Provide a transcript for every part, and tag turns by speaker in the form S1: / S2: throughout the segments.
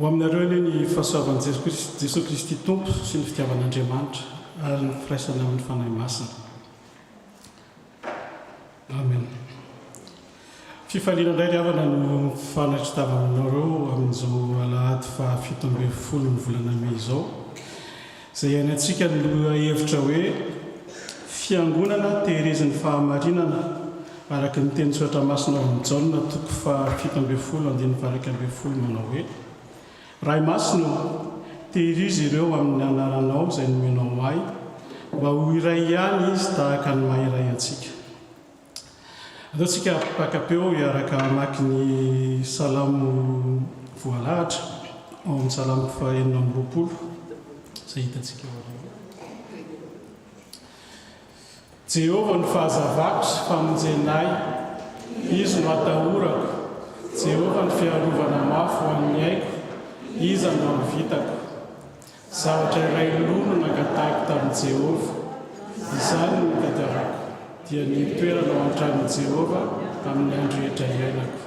S1: aminareo aloha ny fahasoavan'i Jesosy Kristy tompo sy ny fitiavan'Andriamanitra ary ny firaisana amin'ny fanahy masina. Amen. Fifaliana indray ry havana no fanatritava aminareo amin'izao alahady fa 17 ny volana May izao, izay iainy antsika no hevitra hoe fiangonana tehirezin'ny fahamarinana araka ny teny tsoatra masina amin'ny Jaona toko fa 17:20 manao hoe: Ray masina, tehirizy ireo amin'ny anaranao izay nomenao ahy, mba ho iray ihany izy tahaka ny maha-iray antsika. Ataontsika pakapeo hiaraka mamaky ny salamo voalahatra ao amin'ny salamo 420 izay hitantsika eo aloha. Jehovah no fahazavako sy famonjenay, izy no atahorako. Jehovah no fiarovana mafy ho an'ny aiko, iza no amivitako. Zavatra iray loha no nangatahiko tamin'i Jehovah, izany no tadiavako, dia ny toerana ao an-tranon'i Jehovah amin'ny andro rehetra iainako.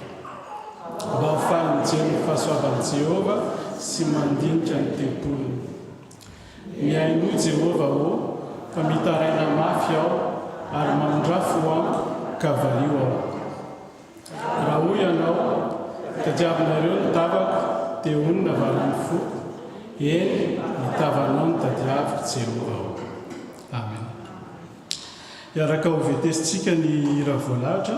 S1: Mba ho faly mijery ny fahasoavan'i Jehovah sy mandinitra ny tempolony. Mihaino Jehovah fa mitaraina mafy aho ary mamondrafo amiko ka valio aho. Raha hoy ianao, tadiavinareo ny tavako, dia onona valiny foko. Eny, nitavanao ny tadiaviko Jehovah aho. Amen. Iaraka ho vetesintsika ny hira voalahatra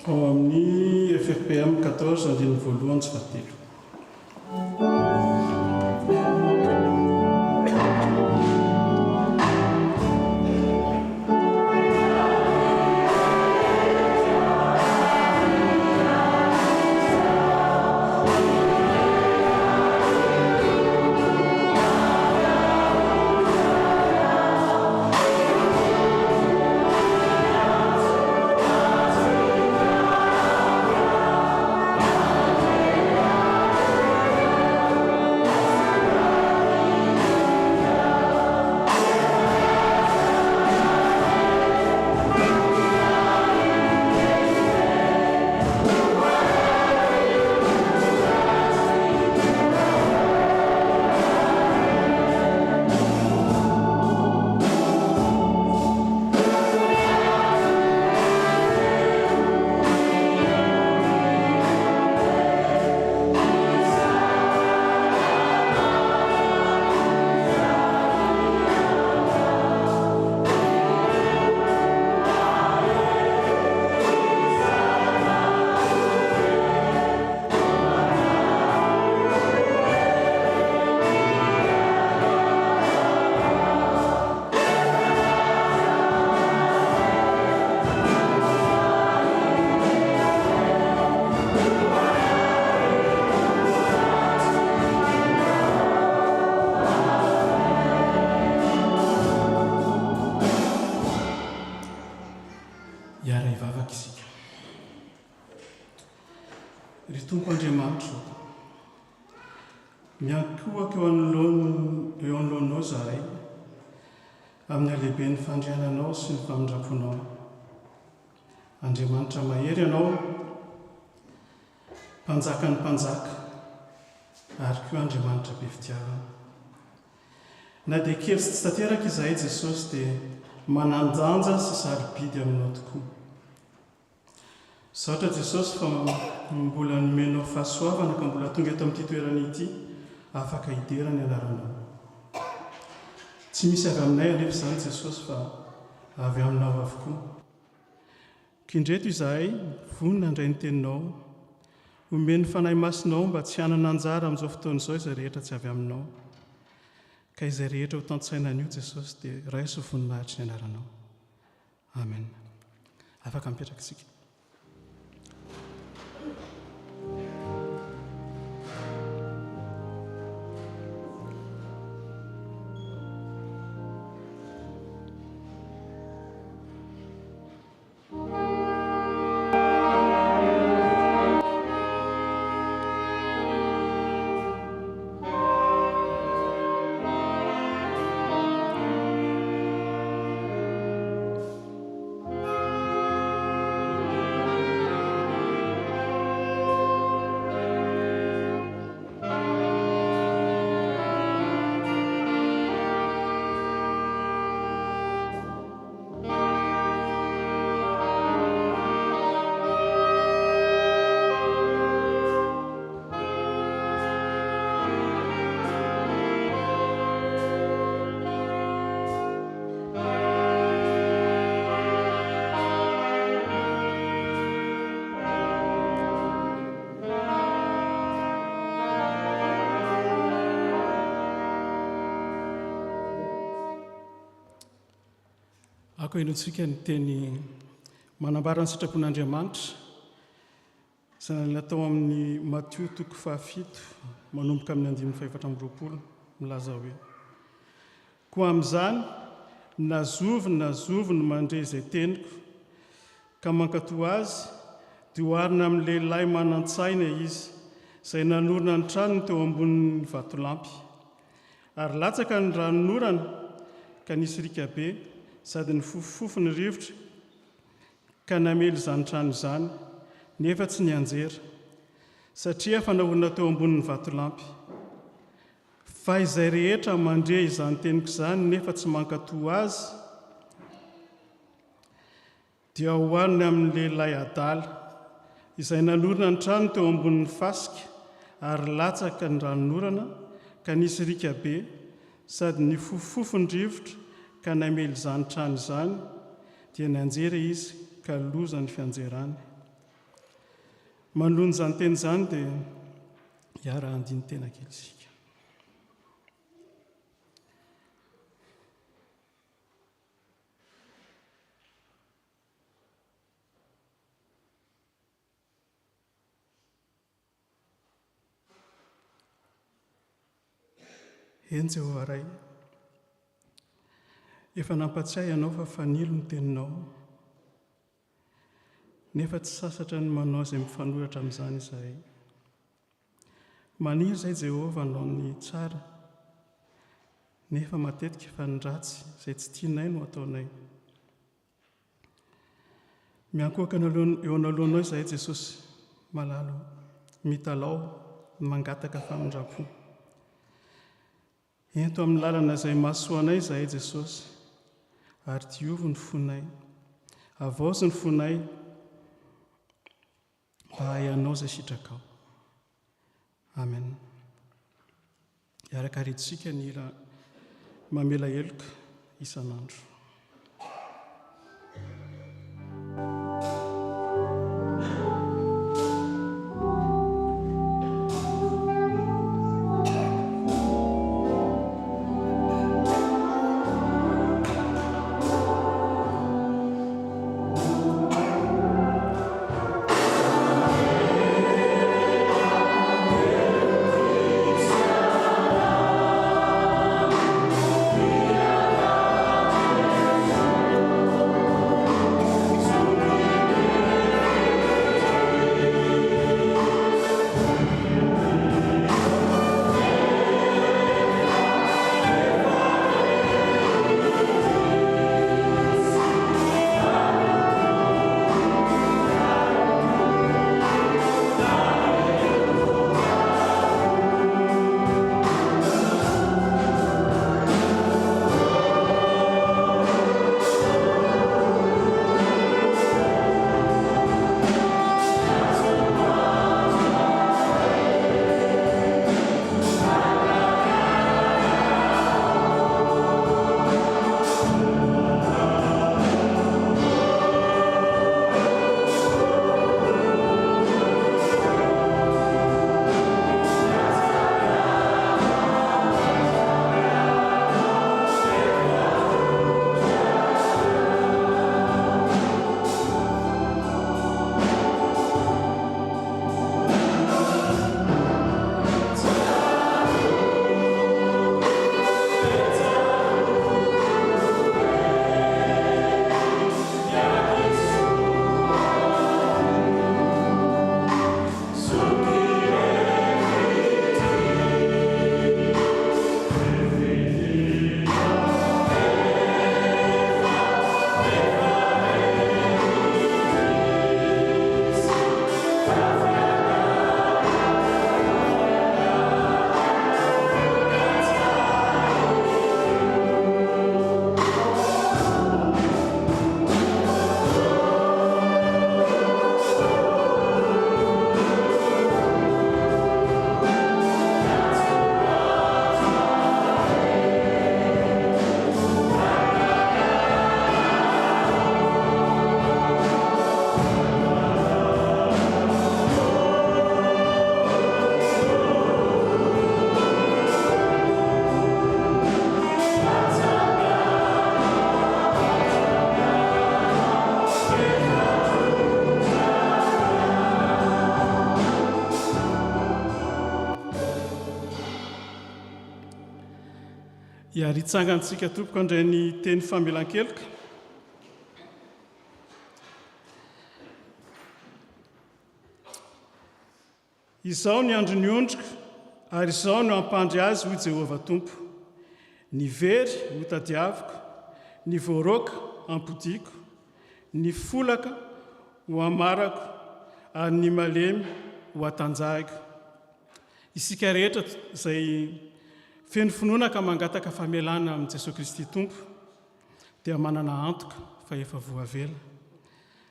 S1: ao amin'ny FFPM 14:1-3. Ry Tompo Andriamanitra, miankohako eo anoloanao zahay amin'ny halehiben'ny fandriananao sy ny famindraponao. Andriamanitra mahery ianao, mpanjaka ny mpanjaka, ary koa Andriamanitra be fitiavana. Na dia kely sy tsy tanteraka izahay Jesosy dia manandanja sy sarobidy aminao tokoa. Saotra Jesosy fa mbola nomenao fahasoavana ka mbola tonga eto amin'ity toerana ity, afaka hidera ny anaranao. Tsy misy avy aminay anefa izany Jesosy fa avy aminao avokoa. Kindreto izahay, vonona handray ny teninao, omeny fanahy masinao mba tsy hanana anjara amin'izao fotoana izao izay rehetra tsy avy aminao. Ka izay rehetra ho tantsaina an'io Jesosy dia raiso ho voninahitry ny anaranao. Amen. Afaka mipetraka isika. Ako ilotsika ny teny manambara ny sitrapon'Andriamanitra izay natao amin'ny Matio 7 manomboka amin'ny 5:4 milaza hoe: koa amin'izany nazovo no mandre izay teniko ka mankatoa azy dia hoarina amin'ny lehilahy manan-tsaina izy izay nanorina ny tranony teo ambonin'ny vatolampy, ary latsaka ny ranonorana ka nisy rika be sady ny fofofofo ny rivotra ka namely izany trano izany, nefa tsy nianjera satria fanahorina teo ambonin'ny vatolampy. Fa izay rehetra mandre izany teniko izany nefa tsy mankatoa azy dia hohariny amin'ny lehilahy adala izay nanorina ny trano teo ambonin'ny fasika, ary latsaka ny ranonorana ka nisy rika be sady ny fofofofo ny rivotra ka namely izany trano izany, dia nianjera izy ka loza ny fianjerany. Manoloana izany teny izany dia hiara-handiny tena kely isika. Eny Jehovah ray, efa nampatsiahy ianao fa fanilo ny teninao, nefa tsy sasatra ny manao izay mifanoratra amin'izany izahay. Maniry izay Jehovah anao ny tsara, nefa matetika fa ny ratsy izay tsy tianay no ataonay. Miankohaka eo analohanao izahay Jesosy, malalo, mitalao, mangataka famindrapo. Ento amin'ny lalana izay mahasoanay izahay Jesosy, ary diovy ny fonay, avaozy ny fonay mba hayanao izay sitrakao. Amen. Iaraka retintsika ny hira mamela heloka isan'andro.
S2: Yeah.
S1: Iaritsangantsika tompoko andray ny teny famelan-keloka. Izao ny andro ny ondrika, ary izao no ampandry azy hoy Jehovah Tompo. Ny very ho tadiaviko, ny voaroka ampodiako, ny folaka ho amarako, ary ny malemy ho atanjahiko. Isika rehetra izay feno finoana ka mangataka famelana amin'i Jesosy Kristy Tompo dia manana antoka fa efa voavela.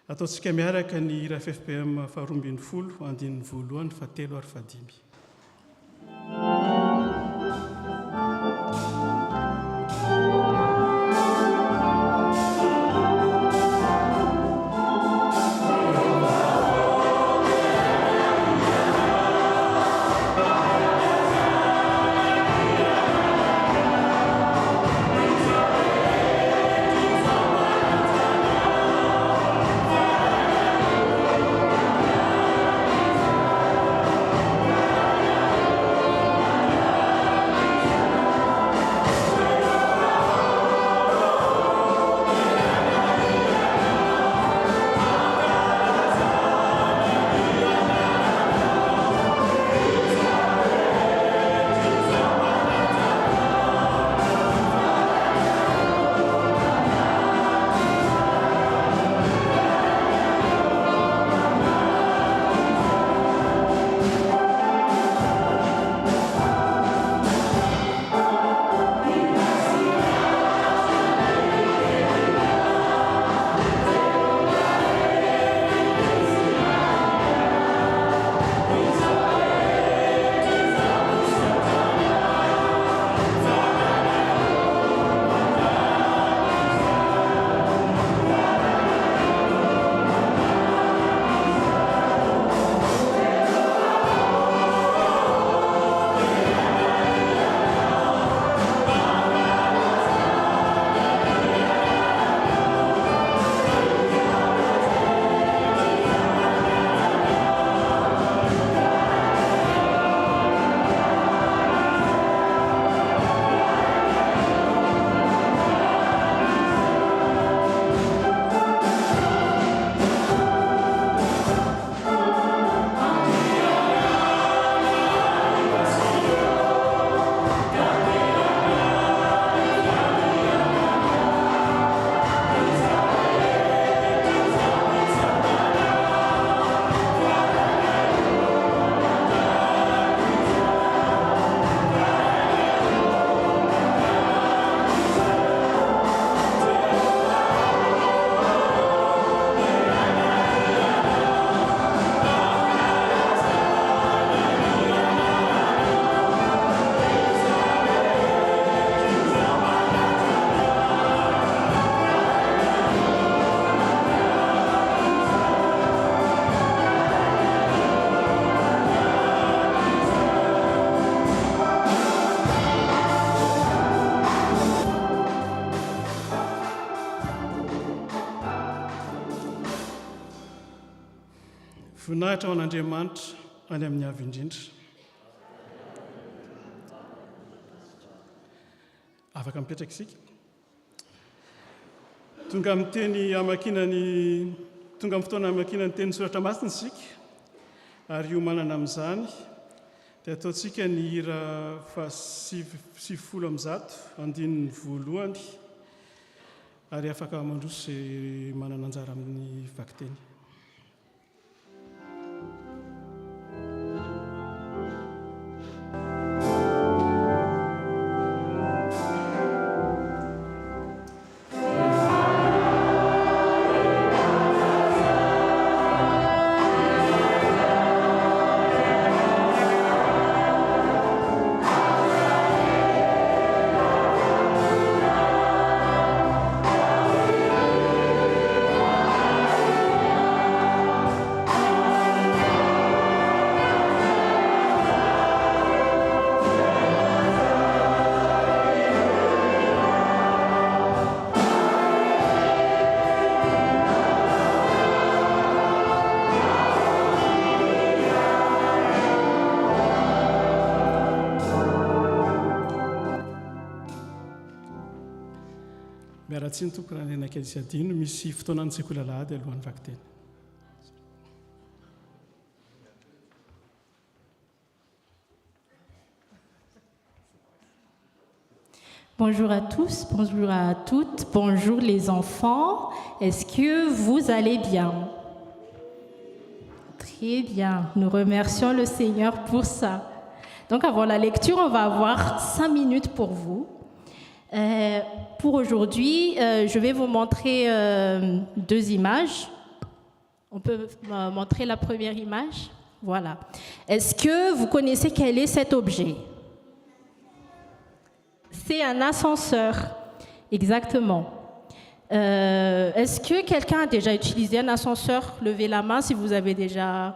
S1: Ataontsika miaraka ny hira FFPM 220 andininy voalohany 7 ary 5. Voninahitra ho an'Andriamanitra any amin'ny avy indrindra. Afaka mipetraka isika. Tonga amin'ny fotoana amakinany teny soratra masina isika, ary io manana amin'izany dia ataontsika ny hira 710 andininy voalohany, ary afaka mandroso izay manana anjara amin'ny vakiteny. raha tsy ny tompony ranenaka izy adino misy fotoana ny tsekola lahady alohan'ny vakiteny.
S2: Bonjour à tous, bonjour à toutes, bonjour les enfants. Est-ce que vous allez bien? Très bien, nous remercions le Seigneur pour ça. Donc avant la lecture, on va avoir 5 minutes pour vous. Pour aujourd'hui, je vais vous montrer 2 images. On peut montrer la première image? Voilà. Est-ce que vous connaissez quel est cet objet? C'est un ascenseur, exactement. Est-ce que quelqu'un a déjà utilisé un ascenseur? Levez la main si vous avez déjà...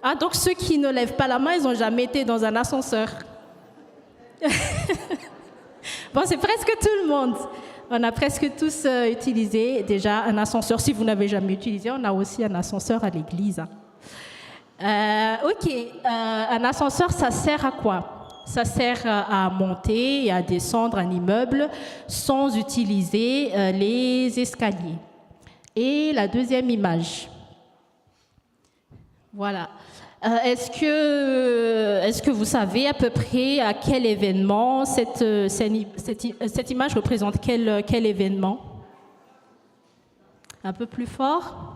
S2: Ah, donc ceux qui ne lèvent pas la main, ils n'ont jamais été dans un ascenseur. Bon, c'est presque tout le monde. On a presque tous utilisé déjà un ascenseur. Si vous n'avez jamais utilisé, on a aussi un ascenseur à l'église. Un ascenseur, ça sert à quoi? Ça sert à monter et à descendre un immeuble sans utiliser les escaliers. Et la deuxième image. Voilà. Est-ce que vous savez à peu près à quel événement cette image représente quel événement? Un peu plus fort?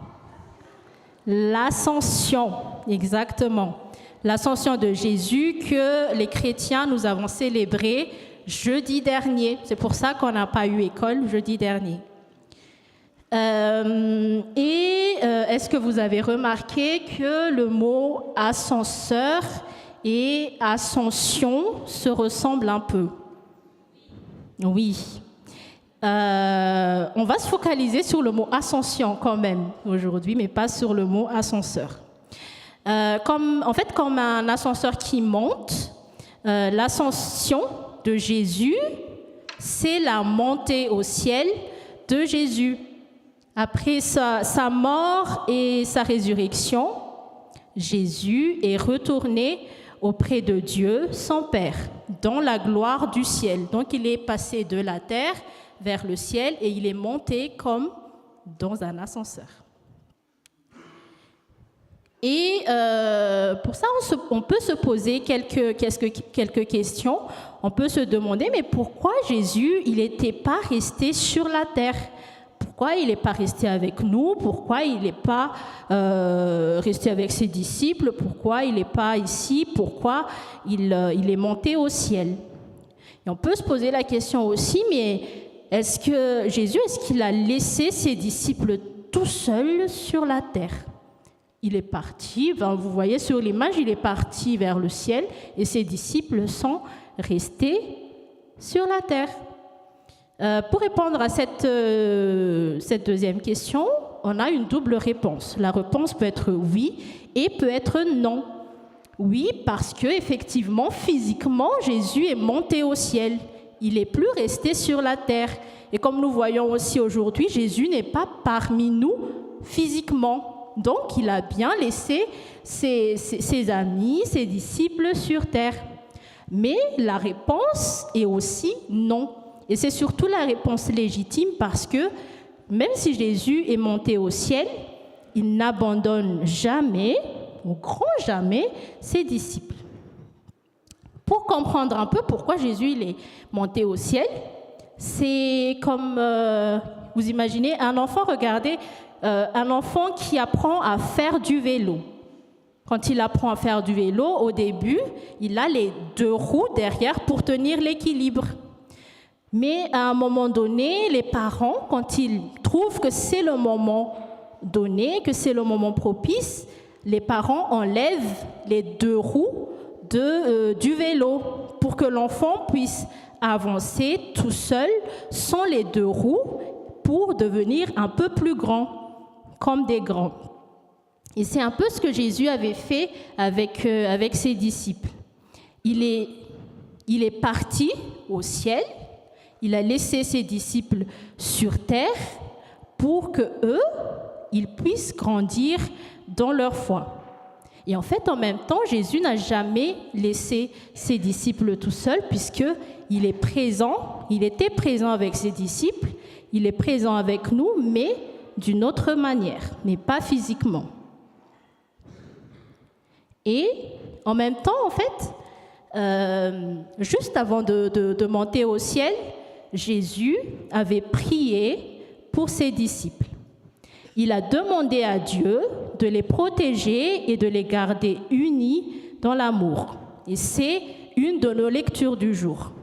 S2: L'ascension, exactement. L'ascension de Jésus que les chrétiens, nous avons célébré jeudi dernier. C'est pour ça qu'on n'a pas eu école jeudi dernier. Est-ce que vous avez remarqué que le mot ascenseur et ascension se ressemblent un peu? Oui. On va se focaliser sur le mot ascension quand même aujourd'hui, mais pas sur le mot ascenseur. Comme un ascenseur qui monte, l'ascension de Jésus, c'est la montée au ciel de Jésus. Après sa mort et sa résurrection, Jésus est retourné auprès de Dieu, son Père, dans la gloire du ciel. Donc il est passé de la terre vers le ciel et il est monté comme dans un ascenseur. Et pour ça, on peut se poser quelques questions. On peut se demander, mais pourquoi Jésus, il n'était pas resté sur la terre? Pourquoi il n'est pas resté avec nous? Pourquoi il n'est pas resté avec ses disciples? Pourquoi il n'est pas ici? Pourquoi il est monté au ciel? Et on peut se poser la question aussi, mais est-ce qu'il a laissé ses disciples tout seuls sur la terre? Il est parti, vous voyez sur l'image, il est parti vers le ciel et ses disciples sont restés sur la terre. Pour répondre à cette deuxième question, on a une double réponse. La réponse peut être oui et peut être non. Oui, parce que effectivement, physiquement, Jésus est monté au ciel. Il n'est plus resté sur la terre. Et comme nous voyons aussi aujourd'hui, Jésus n'est pas parmi nous physiquement. Donc, il a bien laissé ses amis, ses disciples sur terre. Mais la réponse est aussi non. Et c'est surtout la réponse légitime parce que même si Jésus est monté au ciel, il n'abandonne jamais, au grand jamais, ses disciples. Pour comprendre un peu pourquoi Jésus il est monté au ciel, c'est comme, vous imaginez, un enfant, regardez, un enfant qui apprend à faire du vélo. Quand il apprend à faire du vélo, au début, il a les 2 roues derrière pour tenir l'équilibre. Mais à un moment donné, les parents, quand ils trouvent que c'est le moment donné, que c'est le moment propice, les parents enlèvent les 2 roues du vélo pour que l'enfant puisse avancer tout seul sans les 2 roues pour devenir un peu plus grand, comme des grands. Et c'est un peu ce que Jésus avait fait avec ses disciples. Il est parti au ciel, il a laissé ses disciples sur terre pour que eux, ils puissent grandir dans leur foi. Et en fait, en même temps, Jésus n'a jamais laissé ses disciples tout seuls, puisqu'il est présent, il était présent avec ses disciples, il est présent avec nous, mais d'une autre manière, mais pas physiquement. Et en même temps, en fait, juste avant de monter au ciel, Jésus avait prié pour ses disciples. Il a demandé à Dieu de les protéger et de les garder unis dans l'amour. Et c'est une de nos lectures du jour.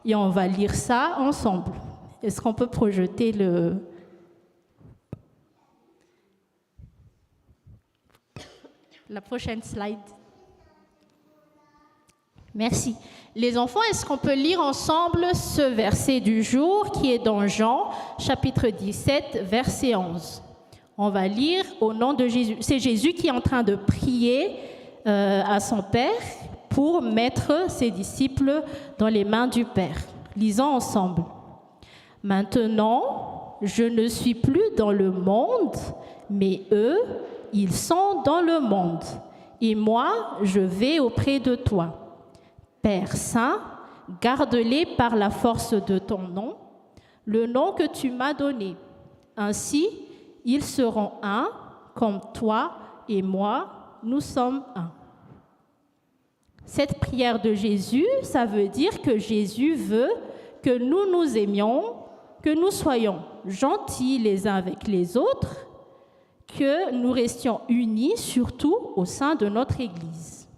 S2: Et on va lire ça ensemble. Est-ce qu'on peut projeter la prochaine slide? Merci. Les enfants, est-ce qu'on peut lire ensemble ce verset du jour qui est dans Jean, chapitre 17, verset 11? On va lire au nom de Jésus. C'est Jésus qui est en train de prier à son Père pour mettre ses disciples dans les mains du Père. Lisons ensemble. Maintenant, je ne suis plus dans le monde, mais eux, ils sont dans le monde. Et moi, je vais auprès de toi. Père Saint, garde-les par la force de ton nom, le nom que tu m'as donné. Ainsi, ils seront un, comme toi et moi, nous sommes un. Cette prière de Jésus, ça veut dire que Jésus veut que nous nous aimions, que nous soyons gentils les uns avec les autres, que nous restions unis, surtout au sein de notre Église.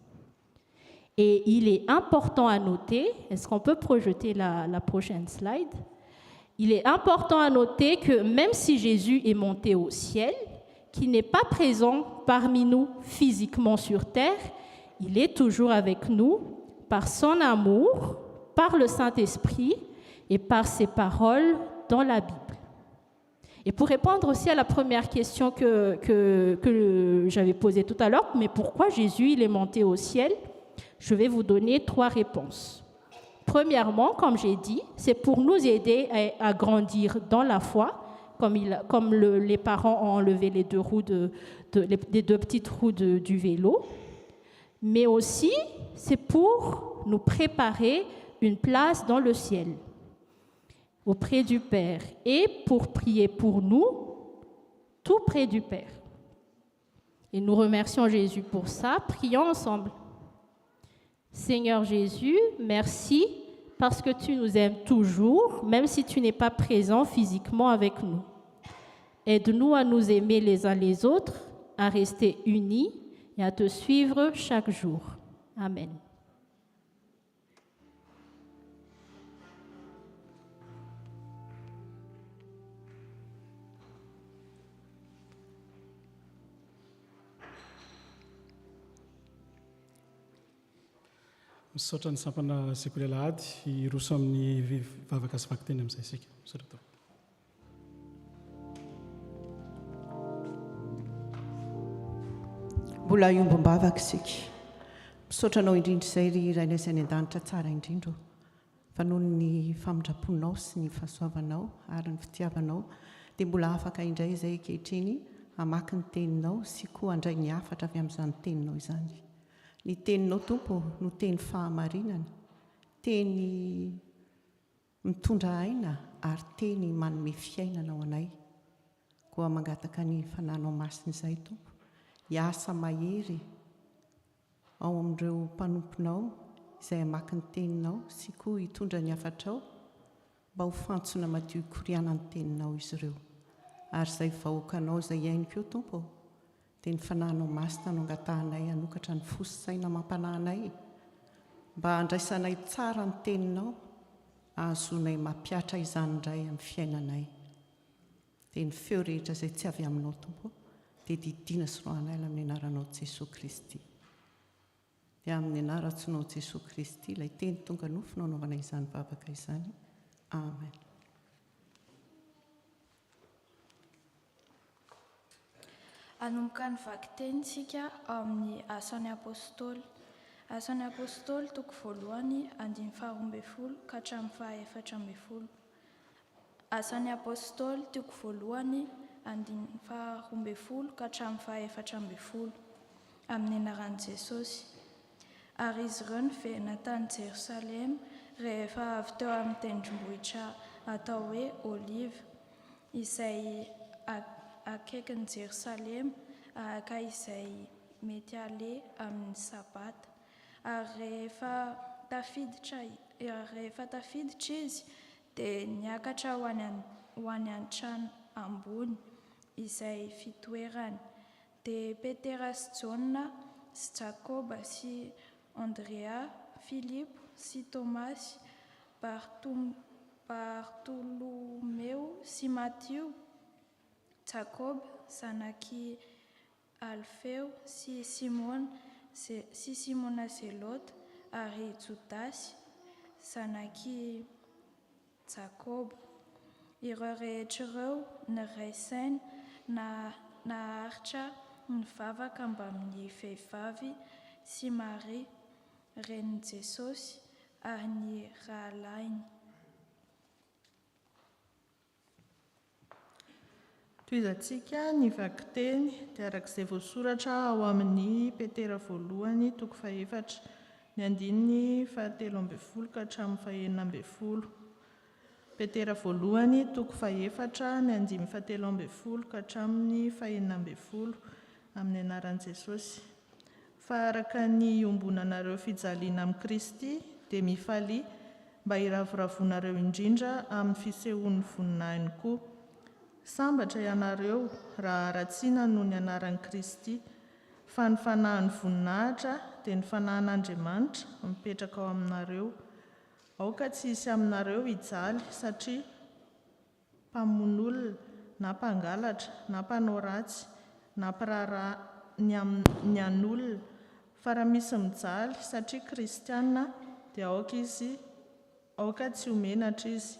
S2: Et il est important à noter, est-ce qu'on peut projeter la prochaine slide? Il est important à noter que même si Jésus est monté au ciel, qu'il n'est pas présent parmi nous physiquement sur terre, il est toujours avec nous par son amour, par le Saint-Esprit et par ses paroles dans la Bible. Et pour répondre aussi à la première question que j'avais posée tout à l'heure, mais pourquoi Jésus il est monté au ciel? Je vais vous donner 3 réponses. Premièrement, comme j'ai dit, c'est pour nous aider à grandir dans la foi, comme les parents ont enlevé les 2 roues les 2 petites roues du vélo. Mais aussi, c'est pour nous préparer une place dans le ciel, auprès du Père, et pour prier pour nous, tout près du Père. Et nous remercions Jésus pour ça. Prions ensemble. Seigneur Jésus, merci parce que tu nous aimes toujours, même si tu n'es pas présent physiquement avec nous. Aide-nous à nous aimer les uns les autres, à rester unis et à te suivre chaque jour. Amen.
S1: Misaotra ny sampana sekoly alahady hiroso amin'ny vavaka sy vakiteny amin'izay isika. Misaotra tao.
S3: Mbola iombom-bavaka isika. Misaotra anao indrindra izay ry iray izay ny an-danitra tsara indrindra. Fa noho ny famindraponao sy ny fahasoavanao ary ny fitiavanao, dia mbola afaka indray izay ankehitriny hamaky ny teninao sy koa handray ny hafatra avy amin'izany teninao izany. Ny teninao Tompo no teny fahamarinana, teny mitondra aina ary teny manome fiainana ao anay. Koa mangataka ny fananao masina izay Tompo, hiasa mahery ao amin'ireo mpanomponao izay hamaky ny teninao sy koa hitondra ny hafatrao mba ho fantsona madio ikoriana ny teninao izy ireo. Ary izay vahoakanao izay iainiko eo Tompo, dia ny fananao masina no angatahanay hanokatra ny fosi-saina mampananay mba handraisanay tsara ny teninao, ahazonay mampiatra izany indray amin'ny fiainanay. Dia ny feo rehetra izay tsy avy aminao Tompo, dia didiana sy rohanay amin'ny anaranao Jesosy Kristy. Dia amin'ny anarantsonao Jesosy Kristy, ilay teny tonga nofo no anaovana izany vavaka izany. Amen.
S4: Anomboka ny vakiteny sika amin'ny asan'ny apôstôly. Asan'ny apôstôly toko voalohany 12 ka hatramin'ny 14. Asan'ny apôstôly toko voalohany 12 ka hatramin'ny 14. amin'ny anaran'i Jesosy. Ary izy ireo nivehina tany Jerosalema rehefa avy teo amin'ny tendrombohitra atao hoe Oliva, izay akaikin'i Jerosalema araka izay mety ale amin'ny sabata. Ary rehefa tafiditra izy dia niakatra ho any an-trano ambony izay fitoerany. Dia Petera sy Jaona sy Jakoba sy Andrea, Filipo sy Tomasy, Bartolomeo sy Mathio, Jakob zanaky Alfeo sy Simona Zelota, ary Jodasy zanaky Jakob. Ireo rehetra ireo niraisany naharitra nivavaka mba amin'ny vehivavy sy Maria renin'i Jesosy ary ny rahalainy.
S5: Toizantsika ny vaky teny dia arak'izay voasoratra ao amin'ny Petera voalohany toko 4, ny andininy 17 ka hatramin'ny 19. Petera voalohany toko 4, ny andiny 17 ka hatramin'ny 19, amin'ny anaran'i Jesosy. Fa araka ny iombonanareo fijaliana amin'ny Kristy dia mifalia mba hiravoravonareo indrindra amin'ny fisehoan'ny voninahiny koa. Sambatra ianareo raha ratsiana noho ny anaran'i Kristy, fa ny fanahin'ny voninahitra dia ny fanahin'Andriamanitra mipetraka ao aminareo. Aoka tsy hisy aminareo hijaly satria mpamono'olona na mpangalatra na mpanao ratsy na mpiraharaha ny an'olona, fa raha misy mijaly satria kristiana dia aoka tsy homenatra izy,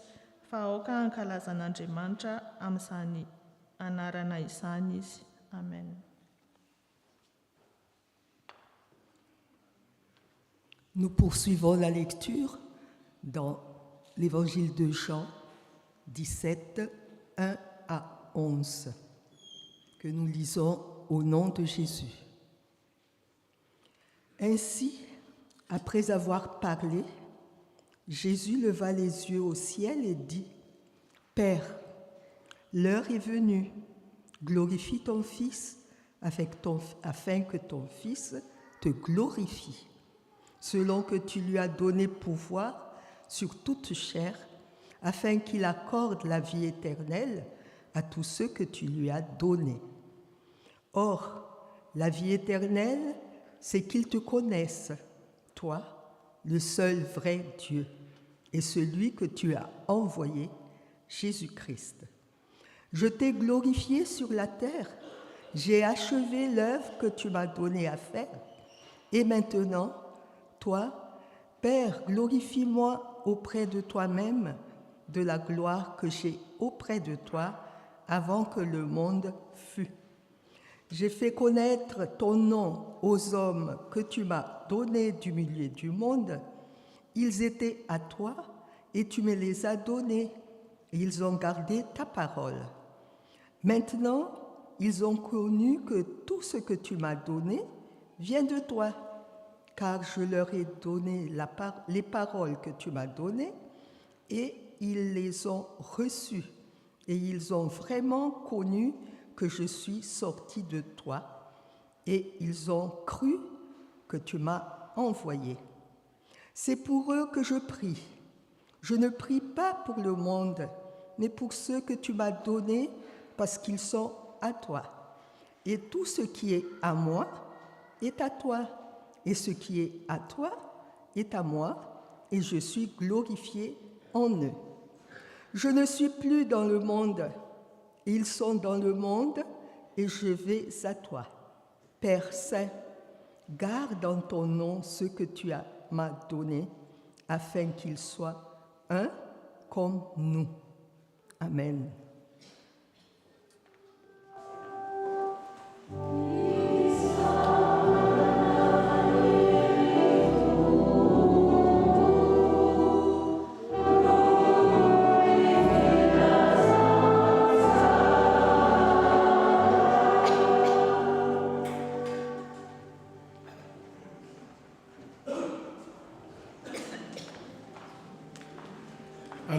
S5: fa aoka hankalazan'Andriamanitra amin'izany anarana izany izy. Amen.
S6: Nous poursuivons la lecture dans l'évangile de Jean 17, 1 à 11, que nous lisons au nom de Jésus. Ainsi, après avoir parlé, Jésus leva les yeux au ciel et dit : Père, l'heure est venue, glorifie ton Fils, afin que ton Fils te glorifie, selon que tu lui as donné pouvoir sur toute chair, afin qu'il accorde la vie éternelle à tous ceux que tu lui as donnés. Or, la vie éternelle, c'est qu'ils te connaissent, toi, le seul vrai Dieu, et celui que tu as envoyé, Jésus-Christ. Je t'ai glorifié sur la terre, j'ai achevé l'œuvre que tu m'as donnée à faire, et maintenant, toi, Père, glorifie-moi auprès de toi-même de la gloire que j'ai auprès de toi avant que le monde fût. J'ai fait connaître ton nom aux hommes que tu m'as donnés du milieu du monde. Ils étaient à toi et tu me les as donnés. Et ils ont gardé ta parole. Maintenant, ils ont connu que tout ce que tu m'as donné vient de toi, car je leur ai donné les paroles que tu m'as données et ils les ont reçues. Et ils ont vraiment connu que je suis sorti de toi et ils ont cru que tu m'as envoyé. C'est pour eux que je prie. Je ne prie pas pour le monde, mais pour ceux que tu m'as donnés parce qu'ils sont à toi. Et tout ce qui est à moi est à toi. Et ce qui est à toi est à moi, et je suis glorifié en eux. Je ne suis plus dans le monde, ils sont dans le monde, et je vais à toi. Père Saint, garde en ton nom ce que tu m'as donné, afin qu'ils soient un comme nous. Amen.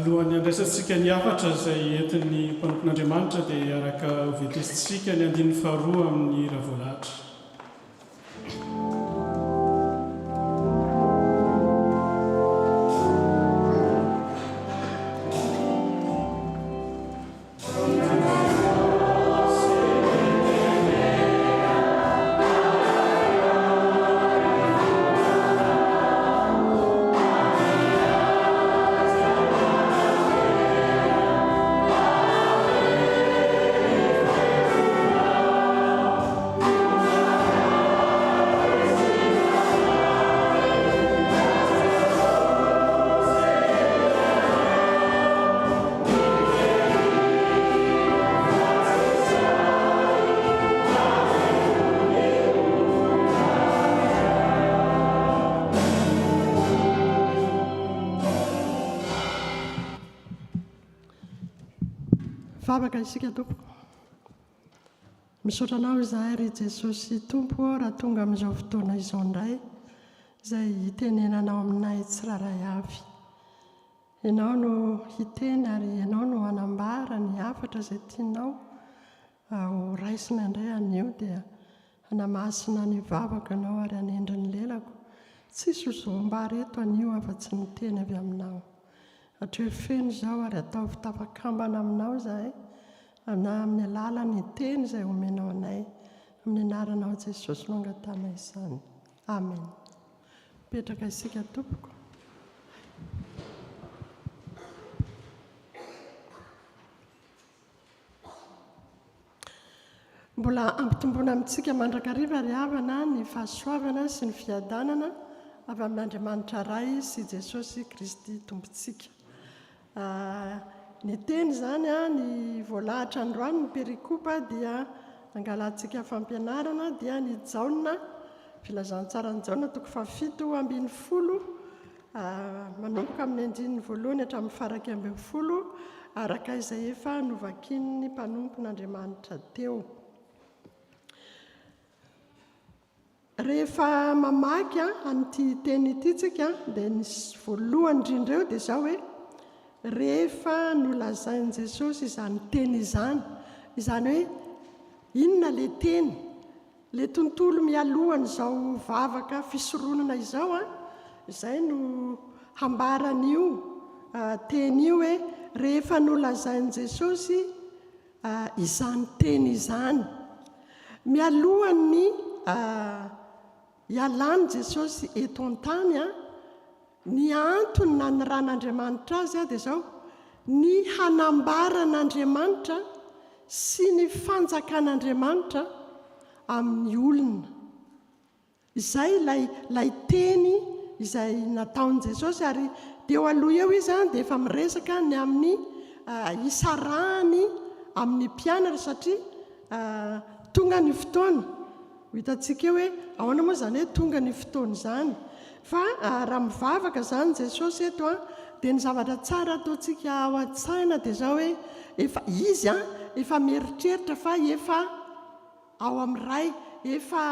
S1: alohan'ny andraisantsika ny hafatra izay entin'ny mpanompon'Andriamanitra dia araka hovetesitsika ny andin'ny faharoa amin'ny ravolahatra.
S7: Vavaka isika tompoko, misaotra anao izahay ry Jesosy tompo raha tonga amin'izao fotoana izao indray izay hitenenanao aminay tsiraray avy. Ianao no hiteny ary ianao no hanambara ny hafatra izay tianao ho raisina indray anio dia hanamasina ny vavaka anao ary hanendry ny lelako. Tsisy hozoam-bary eto anio afa-tsy ny teny avy aminao. Hatreo feno izao ary atao fitafakambana aminao izahay na amin'ny alalan'ny teny izay omenao anay, amin'ny anaranao Jesosy no angatana izany. Amen. Petraka isika tompoko. Mbola ampitombona amintsika mandrakariva ry havana ny fahasoavana sy ny fiadanana avy amin'Andriamanitra ray sy Jesosy Kristy tompontsika. Ny teny izany ny voalahatra androany ny perikopa dia angalantsika fampianarana dia ny Jaona, filazantsara ny Jaona 7:10 manomboka amin'ny andininy voalohany hatramin'ny faraky 10 araka izay efa novakin'ny mpanompon'Andriamanitra teo. Rehefa mamaky an'ity teny ity tsika dia ny voalohany indrindra eo dia izao hoe rehefa nolazain'i Jesosy izany teny izany, izany hoe inona ilay teny, ilay tontolo mialohany izao vavaka fisoronana izao izay no hambaran'io teny io hoe rehefa nolazain'i Jesosy izany teny izany. Mialohany ialany Jesosy eto an-tany ny antony na ny ran'Andriamanitra azy dia izao ny hanambaran'Andriamanitra sy ny fanjakan'Andriamanitra amin'ny olona. Izay ilay teny izay nataon'i Jesosy ary dia eo aloha eo izy dia efa miresaka ny amin'ny isarahany amin'ny mpianatra satria tonga ny fotoana. Hitantsika hoe ahoana moa izany hoe tonga ny fotoana izany. Fa raha mivavaka izany Jesosy eto dia ny zavatra tsara ataontsika ao an-tsaina dia izao hoe efa izy efa mieritreritra fa efa ao amin'iray efa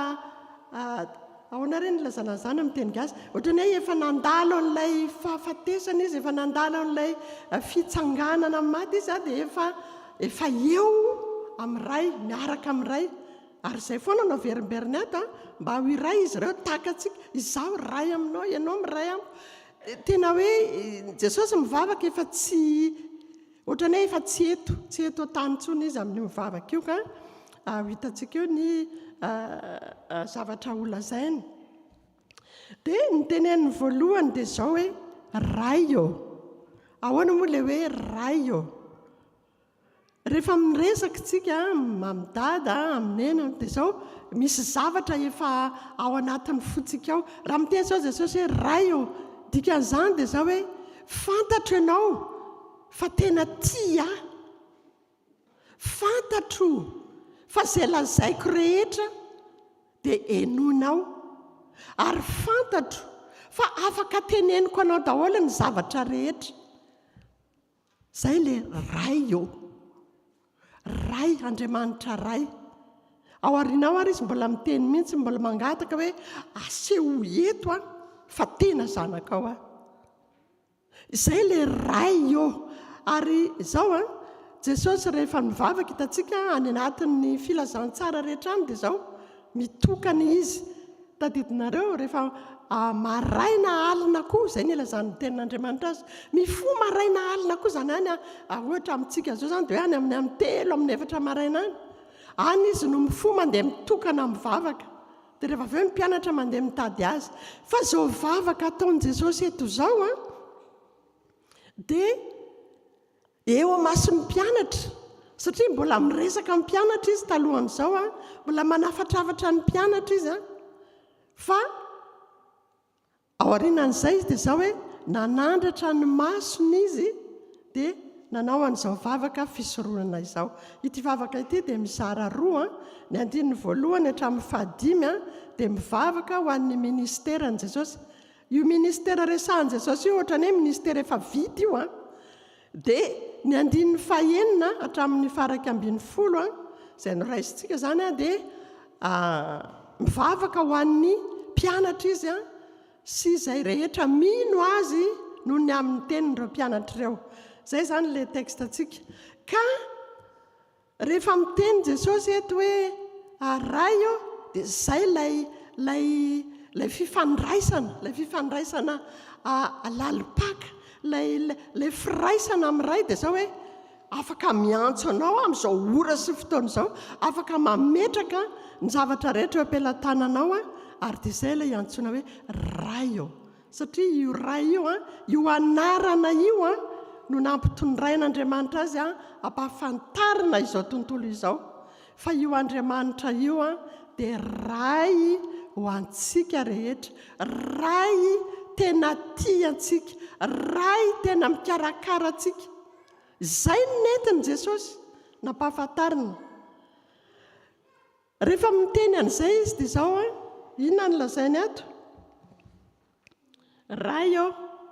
S7: ahoana ireny ilazana izany amin'ny teny gasy ohatran'ny hoe efa nandalo an'ilay fahafatesana izy, efa nandalo an'ilay fitsanganana amin'ny maty izy dia efa eo amin'iray miaraka amin'iray. Ary izay foana no averimberiny ato mba ho iray izy ireo takatsika izaho ray aminao, ianao miray amiko. Tena hoe Jesosy mivavaka efa tsy ohatrany hoe efa tsy eto tany intsony izy amin'ny mivavaka io ka hitantsika eo ny zavatra holazainy. Dia ny teneniny voalohany dia izao hoe ray eo. Ahoana moa ilay hoe ray eo? Rehefa miresaka tsika amin'ny dada amin'ny nena dia izao misy zavatra efa ao anatin'ny fotsika ao. Raha miteny izao Jesosy hoe ray eo, dikan'izany dia izao hoe fantatro ianao fa tena tia fantatro fa izay lazaiko rehetra dia enonao ary fantatro fa afaka teneniko anao daholo ny zavatra rehetra. Izay ilay ray eo. Ray Andriamanitra ray. Ao aorianao ary izy mbola miteny mihitsy, mbola mangataka hoe aseho eto fa tena zanakao izay le ray eo ary izao a jesosy rehefa mivavaka hitantsika any anatin'ny filazantsara rehetra any dia izao mitokany izy tadidinareo rehefa maraina alina koa izay ny ilazan'ny tenin'Andriamanitra azy mifo maraina alina koa izany any ohatra amintsika zao izany dia hoe any amin'ny 3 amin'ny 4 maraina any izy no mifo mandeha mitokana mivavaka dia rehefa avy eo ny mpianatra mandeha mitady azy fa izao vavaka ataon'i Jesosy eto izao a dia eo amason'ny mpianatra satria mbola miresaka amin'ny mpianatra izy talohan'izao a mbola manafatravatra ny mpianatra izy a fa ao aorianan'izay izy dia izao hoe nanandratra ny masony izy dia nanao an'izao vavaka fisorohana izao. Ity vavaka ity dia mizara roa ny andininy voalohany hatramin'ny 5 dia mivavaka ho an'ny ministeran' Jesosy. Io ministera resahan' Jesosy io ohatra ny hoe ministera efa vita io dia ny andininy 9 hatramin'ny faraka 12 izay noraisintsika izany dia mivavaka ho an'ny mpianatra izy sy izay rehetra mino azy noho ny amin'ny tenin'ireo mpianatra ireo. Zay zany le textantsika. Ka rehefa miteny Jesosy eto hoe ray eo dia izay lay fifandraisana lalipaka lay firaisana amin'ny ray dia izao hoe afaka miantso anao amin'izao ora sy fotoana izao afaka mametraka ny zavatra rehetra eo ampelantananao ary dia izay ilay antsoina hoe ray eo satria io ray io io anarana io no nampitondrain'Andriamanitra azy ampahafantarina izao tontolo izao fa io Andriamanitra io dia ray ho antsika rehetra, ray tena tia antsika, ray tena mikarakara antsika. Izay no nentin' Jesosy nampahafantarina. Rehefa miteny an'izay izy dia izao inona no lazainy ato? Ray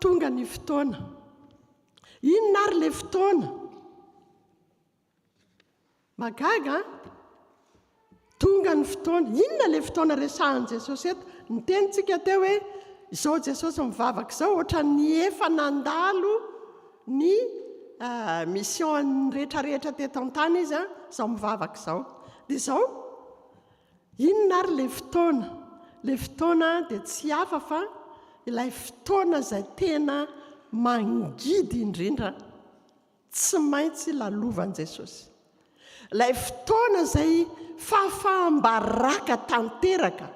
S7: tonga ny fotoana. Inona ary le fotoana? Magaga tonga ny fotoana. Inona le fotoana resahan' Jesosy eto? Nitenitsika teo hoe izao Jesosy mivavaka izao ohatra ny efa nandalo ny mission rehetrarehetra teto an-tany izy izao mivavaka izao. Dia izao inona ary le fotoana? Le fotoana dia tsy hafa fa ilay fotoana izay tena mangidy indrindra tsy maintsy lalovan'i Jesosy. Ilay fotoana izay fahafahambaraka tanteraka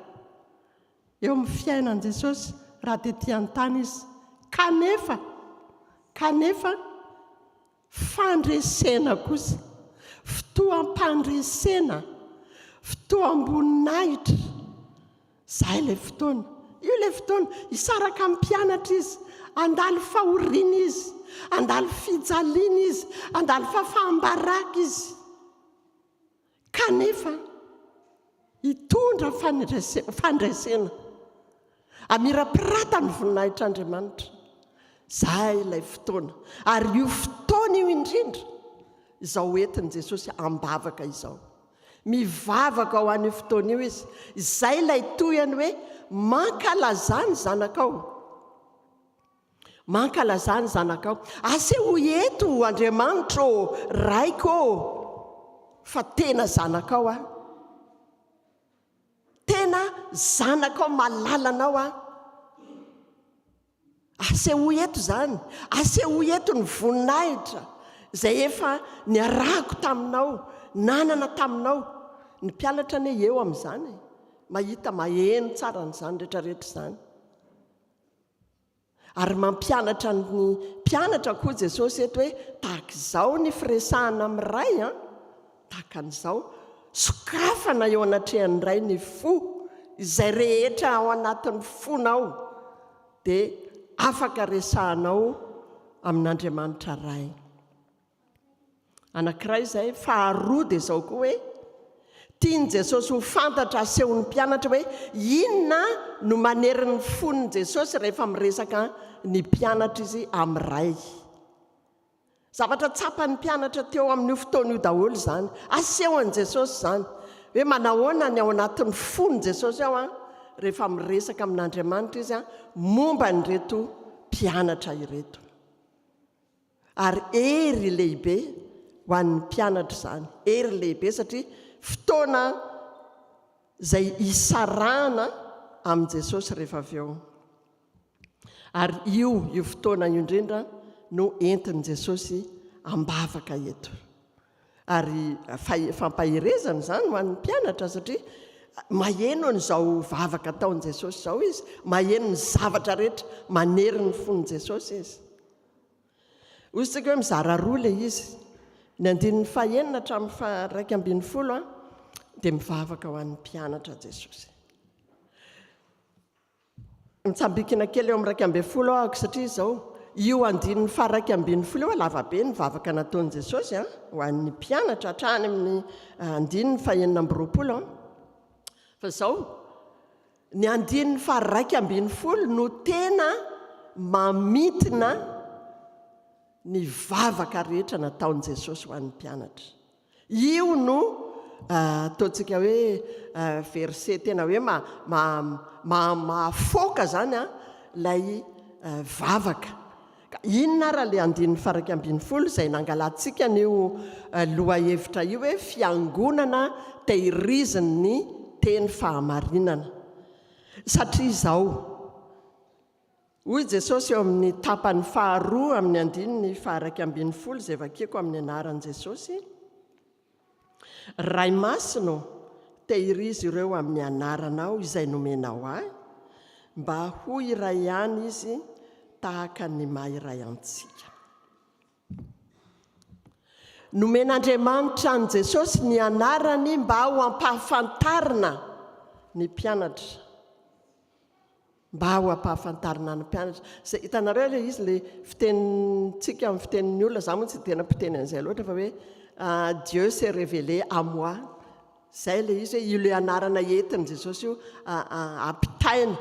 S7: eo amin'ny fiainan'i Jesosy raha tetỳ an-tany izy. Kanefa fandresena kosa, fotoam-pandresena, fotoam-boninahitra, izay ilay fotoana. Io ilay fotoana hisaraka amin'ny mpianatra izy, andalo fahoriana izy, andalo fijaliana izy, andalo fahafahambaraka izy. Kanefa hitondra fandresena amirapirata ny voninahitr'Andriamanitra. Izay ilay fotoana. Ary io fotoana io indrindra izao entin'i Jesosy ambavaka izao. Mivavaka ho an'io fotoana io izy. Izay ilay tohany hoe mankalazany zanakao. Mankalazany zanakao. Aseho eto Andriamanitra raiko fa tena zanakao tena zanakao malalanao aseho eto zany. Aseho eto ny voninahitra izay efa niarahako taminao, nanana taminao. Ny mpianatra ny eo amin'izany mahita maheno tsara n'izany rehetrarehetra izany. Ary mampianatra ny mpianatra koa Jesosy eto hoe tahaka izao ny firesahana amin'ny ray tahaka an'izao sokafana eo anatrehan'ny ray ny fo izay rehetra ao anatin'ny fonao dia afaka resahanao amin'Andriamanitra ray. Anankiray izay faharoa dia izao koa hoe tiany Jesosy ho fantatra asehon'ny mpianatra hoe inona no manerin'ny fon'ny Jesosy rehefa miresaka ny mpianatra izy amin'ny ray. Zavatra tsapan'ny mpianatra teo amin'io fotoana io daholo izany. Asehon'i Jesosy izany hoe manahoana ny ao anatin'ny fon'ny Jesosy ao rehefa miresaka amin'Andriamanitra izy momba nyreto mpianatra ireto. Ary ery lehibe ho an'ny mpianatra izany, ery lehibe satria fotoana izay isarahana amin'i Jesosy rehefa avy eo. Ary io fotoana io indrindra no entin'i Jesosy ambavaka eto. Ary fampahirezana izany ho an'ny mpianatra satria maheno n'izao vavaka ataon'i Jesosy izao izy, maheno ny zavatra rehetra manery ny fon'i Jesosy izy. Hoy isika hoe mizara roa ilay izy, ny 9 hatramin'ny 120 dia mivavaka ho an'ny mpianatra Jesosy. Mitsambikina kely eo amin'ny 220 ahako satria izao io 120 eo lavabe ny vavaka nataon'i Jesosy ho an'ny mpianatra hatrany amin'ny 120. Fa izao ny 120 no tena mamitina ny vavaka rehetra nataon'i Jesosy ho an'ny mpianatra. Io no ataontsika hoe verset tena hoe mahafoaka zany ilay vavaka. Inona raha ilay 120 izay nangalantsika n'io lohahevitra io hoe fiangonana tehiriziny ny teny fahamarinana. Satria izao hoy Jesosy eo amin'ny tapany faharoa amin'ny 120 izay vakiako amin'ny anaran'i Jesosy, ray masino tehirizy ireo amin'ny anaranao izay nomenao ahy, mba ho iray ihany izy tahaka ny maha iray antsika. Nomen'Andriamanitra an' Jesosy ny anarany mba ho ampahafantarina ny mpianatra. Mba ho ampahafantarina ny mpianatra. Zay hitanareo ilay izy ilay fitenintsika amin'ny fitenin'ny olona, za moa tsy tena mpiteny an'izay loatra fa hoe Dieu s'est révélé à moi. Zay ilay izy hoe io ilay anarana entin'i Jesosy io ampitaina,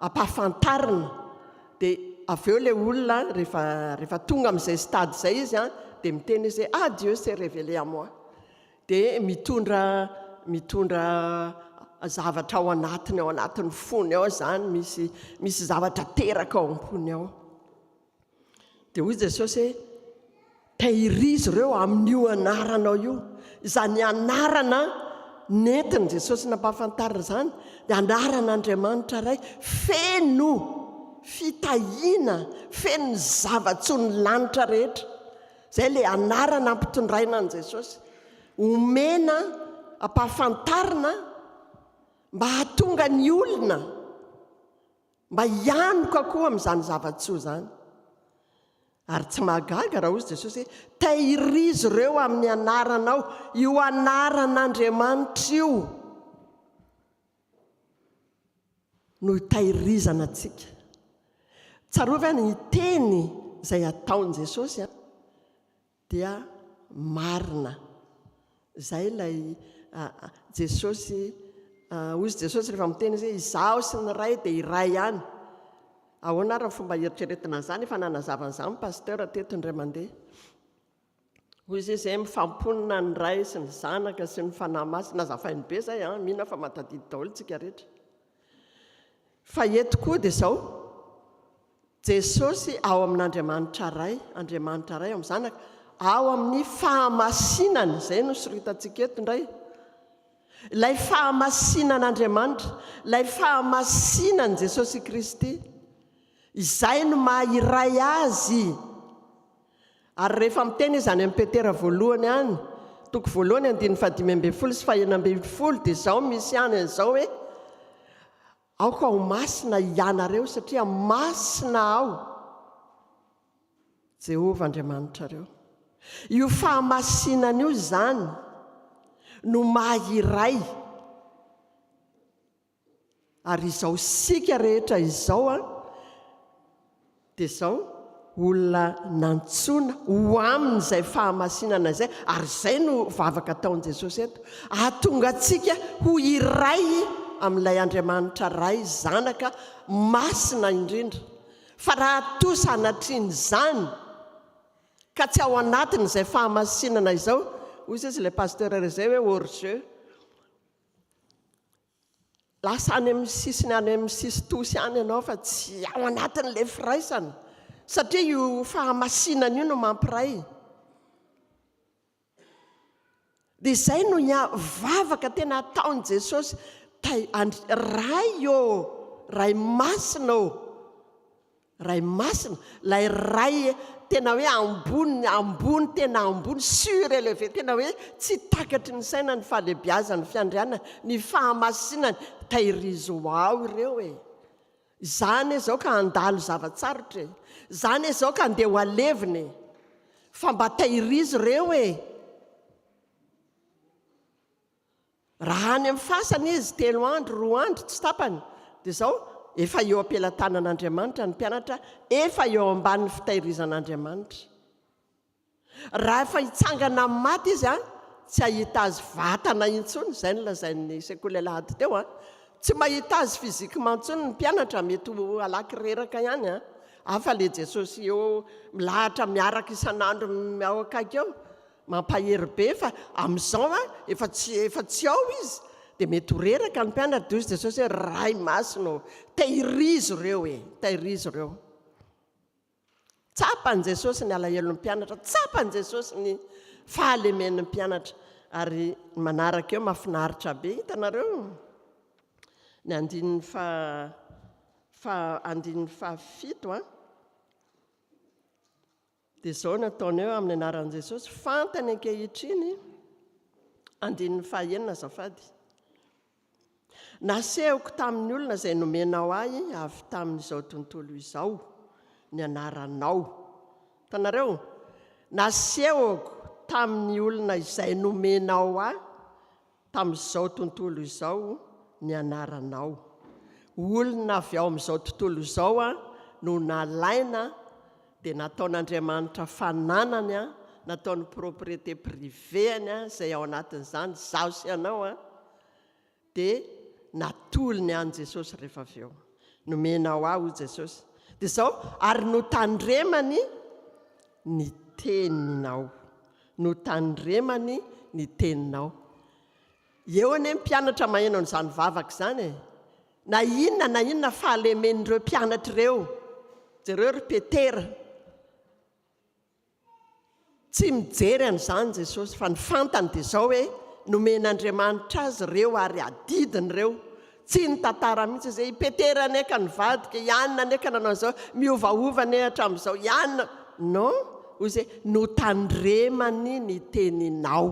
S7: ampahafantarina. Dia avy eo ilay olona rehefa tonga amin'izay stade izay izy dia miteny izy hoe Dieu s'est révélé à moi. Dia mitondra zavatra ao anatin'ny fony ao zany, misy zavatra teraka ao am-pony ao. Dia hoy Jesosy hoe tehirizy ireo amin'io anaranao io. Izany anarana nentin'i Jesosy nampahafantarina zany dia anaran'Andriamanitra ray feno fitahiana, feno zava-tso ny lanitra rehetra. Zay ilay anarana ampitondraina an' Jesosy, omena ampahafantarina mba hahatonga ny olona mba hianoka koa amin'izany zava-tso zany. Ary tsy mahagaga raha hozy Jesosy hoe tehirizy ireo amin'ny anaranao, io anaran'Andriamanitra io no tehirizana antsika. Tsarovana ny teny izay ataon'i Jesosy dia marina. Zay ilay Jesosy hozy Jesosy rehefa miteny izy hoe izaho sy ny ray dia iray ihany. Ahoana raha fomba eritreretina izany efa nanazava an'izany pasteur teto indray mandeha. Hoy izy izay mifamponina ny ray sy ny zanaka sy ny fanahy masina. Nazavainy be zay mihina fa matadidy daholo tsika rehetra. Fa eto koa dia izao Jesosy ao amin'Andriamanitra ray, Andriamanitra ray ao amin'ny zanaka, ao amin'ny fahamasinany. Izay no soritantsika eto indray. Ilay fahamasinan'Andriamanitra, ilay fahamasinan'i Jesosy Kristy, izay no maha-iray azy. Ary rehefa miteny izy any amin'ny Petera voalohany any, toko voalohany 15 sy 19 dia izao misy any an'izao hoe aoka ho masina ianareo satria masina ao Jehovah Andriamanitrareo. Io fahamasinana io zany no maha-iray. Ary izao sika rehetra izao dia izao olona nantsona ho amin'izay fahamasinana izay. Ary izay no vavaka ataon'i Jesosy eto, ahatonga antsika ho iray amin'ilay Andriamanitra ray, zanaka masina indrindra. Fa raha tosa anatriany izany ka tsy ao anatiny izay fahamasinana izao, hoy izy ilay pasteur izay hoe hors-jeu, lasa any amin'ny sisiny, any amin'ny sisy tosy any ianao fa tsy ao anatin'ilay firaisana. satria io fahamasinana io no mampiray. Dia izay no vavaka tena ataon'i Jesosy ray ray masina ray masina, lay ray tena hoe ambony tena ambony surélevé, tena hoe tsy takatry ny saina ny fahalebiazany fiandriana, ny fahamasinany tahirizy ho ao ireo e. Izany zao ka handalo zavatsarotra e, izany zao ka andeha ho aleviny e, fa mba tahirizy ireo e. Raha any amin'ny fasana izy 3 andro 4 andro tsy tapany, dia zao efa eo am-pelatanan'Andriamanitra ny mpianatra, efa eo ambanin'ny fitahirizan'Andriamanitra. Raha efa hitsangana amin'ny maty izy tsy ahita azy vatana intsony, izay no lazain'ny sekoly teo tsy mahita azy fizikement intsony ny mpianatra, mety ho alaky reraka ihany afa le Jesosy eo milahatra miaraka isan'andro ao akaiky eo mampahery be, fa amin'izao efa tsy ao izy, dia mety ho reraka ny mpianatra. Dia izy Jesosy hoe ray masina, tahirizy ireo e, tahirizy ireo. Tsapany Jesosy ny alahelo ny mpianatra, tsapany Jesosy ny fahalemen'ny mpianatra. Ary manaraka eo mahafinaritra be, hitanareo ny andininy fahafito dia izao nataony eo amin'ny anaran'i Jesosy, fantany ankehitriny, andininy fahaenina azafady. Nasehoko tamin'ny olona izay nomenao ahy avy tamin'izao tontolo izao ny anaranao. Hitanareo, nasehoko tamin'ny olona izay nomenao ahy tamin'izao tontolo izao ny anaranao. Olona avy ao amin'izao tontolo izao no nalaina dia nataon'Andriamanitra fananany, nataony propriété privéany izay ao anatin'izany, zaho sy ianao dia natolony an Jesosy rehefa avy eo. Nomenao ahy ho Jesosy. Dia izao ary notandremany ny teninao. Notandremany ny teninao. Eo anie mpianatra maheno an'izany vavaka izany e. Na inona fahalemen'ireo mpianatra ireo, jereo ry Petera. Tsy mijery an'izany Jesosy, fa ny fantany dia izao hoe nomen'Andriamanitra azy ireo ary adidiny ireo. Tsy ny tantara mihitsy izay Petera neka nivadika, Ianina neka nanao izao, miovaova ane hatramin'izao, Ianina. Non, hoy izay notandremany ny teninao.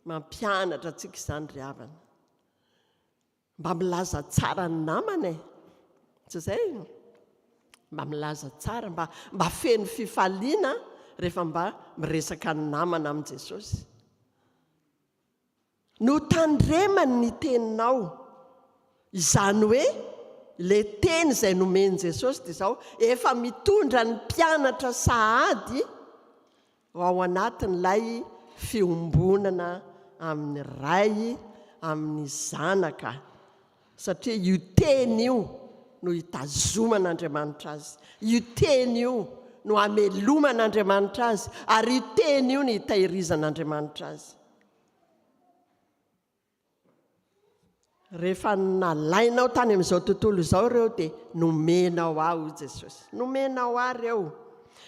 S7: Mampianatra antsika izany ry havana. Mba milaza tsara ny namana e. Tsy izay? Mba milaza tsara, mba feno fifaliana rehefa mba miresaka ny namana amin'i Jesosy. Notandremany ny teninao. Izany hoe le teny izay nomeny Jesosy dia izao efa mitondra ny mpianatra sahady ao anatin'ilay fiombonana amin'ny ray, amin'ny zanaka. Satria io teny io no hitazoman'Andriamanitra azy. Io teny io no hameloman'Andriamanitra azy, ary io teny io no hitahirizan'Andriamanitra azy. Rehefa nalainao tany amin'izao tontolo izao ireo dia nomenao ahy ho Jesosy. Nomenao ahy ireo.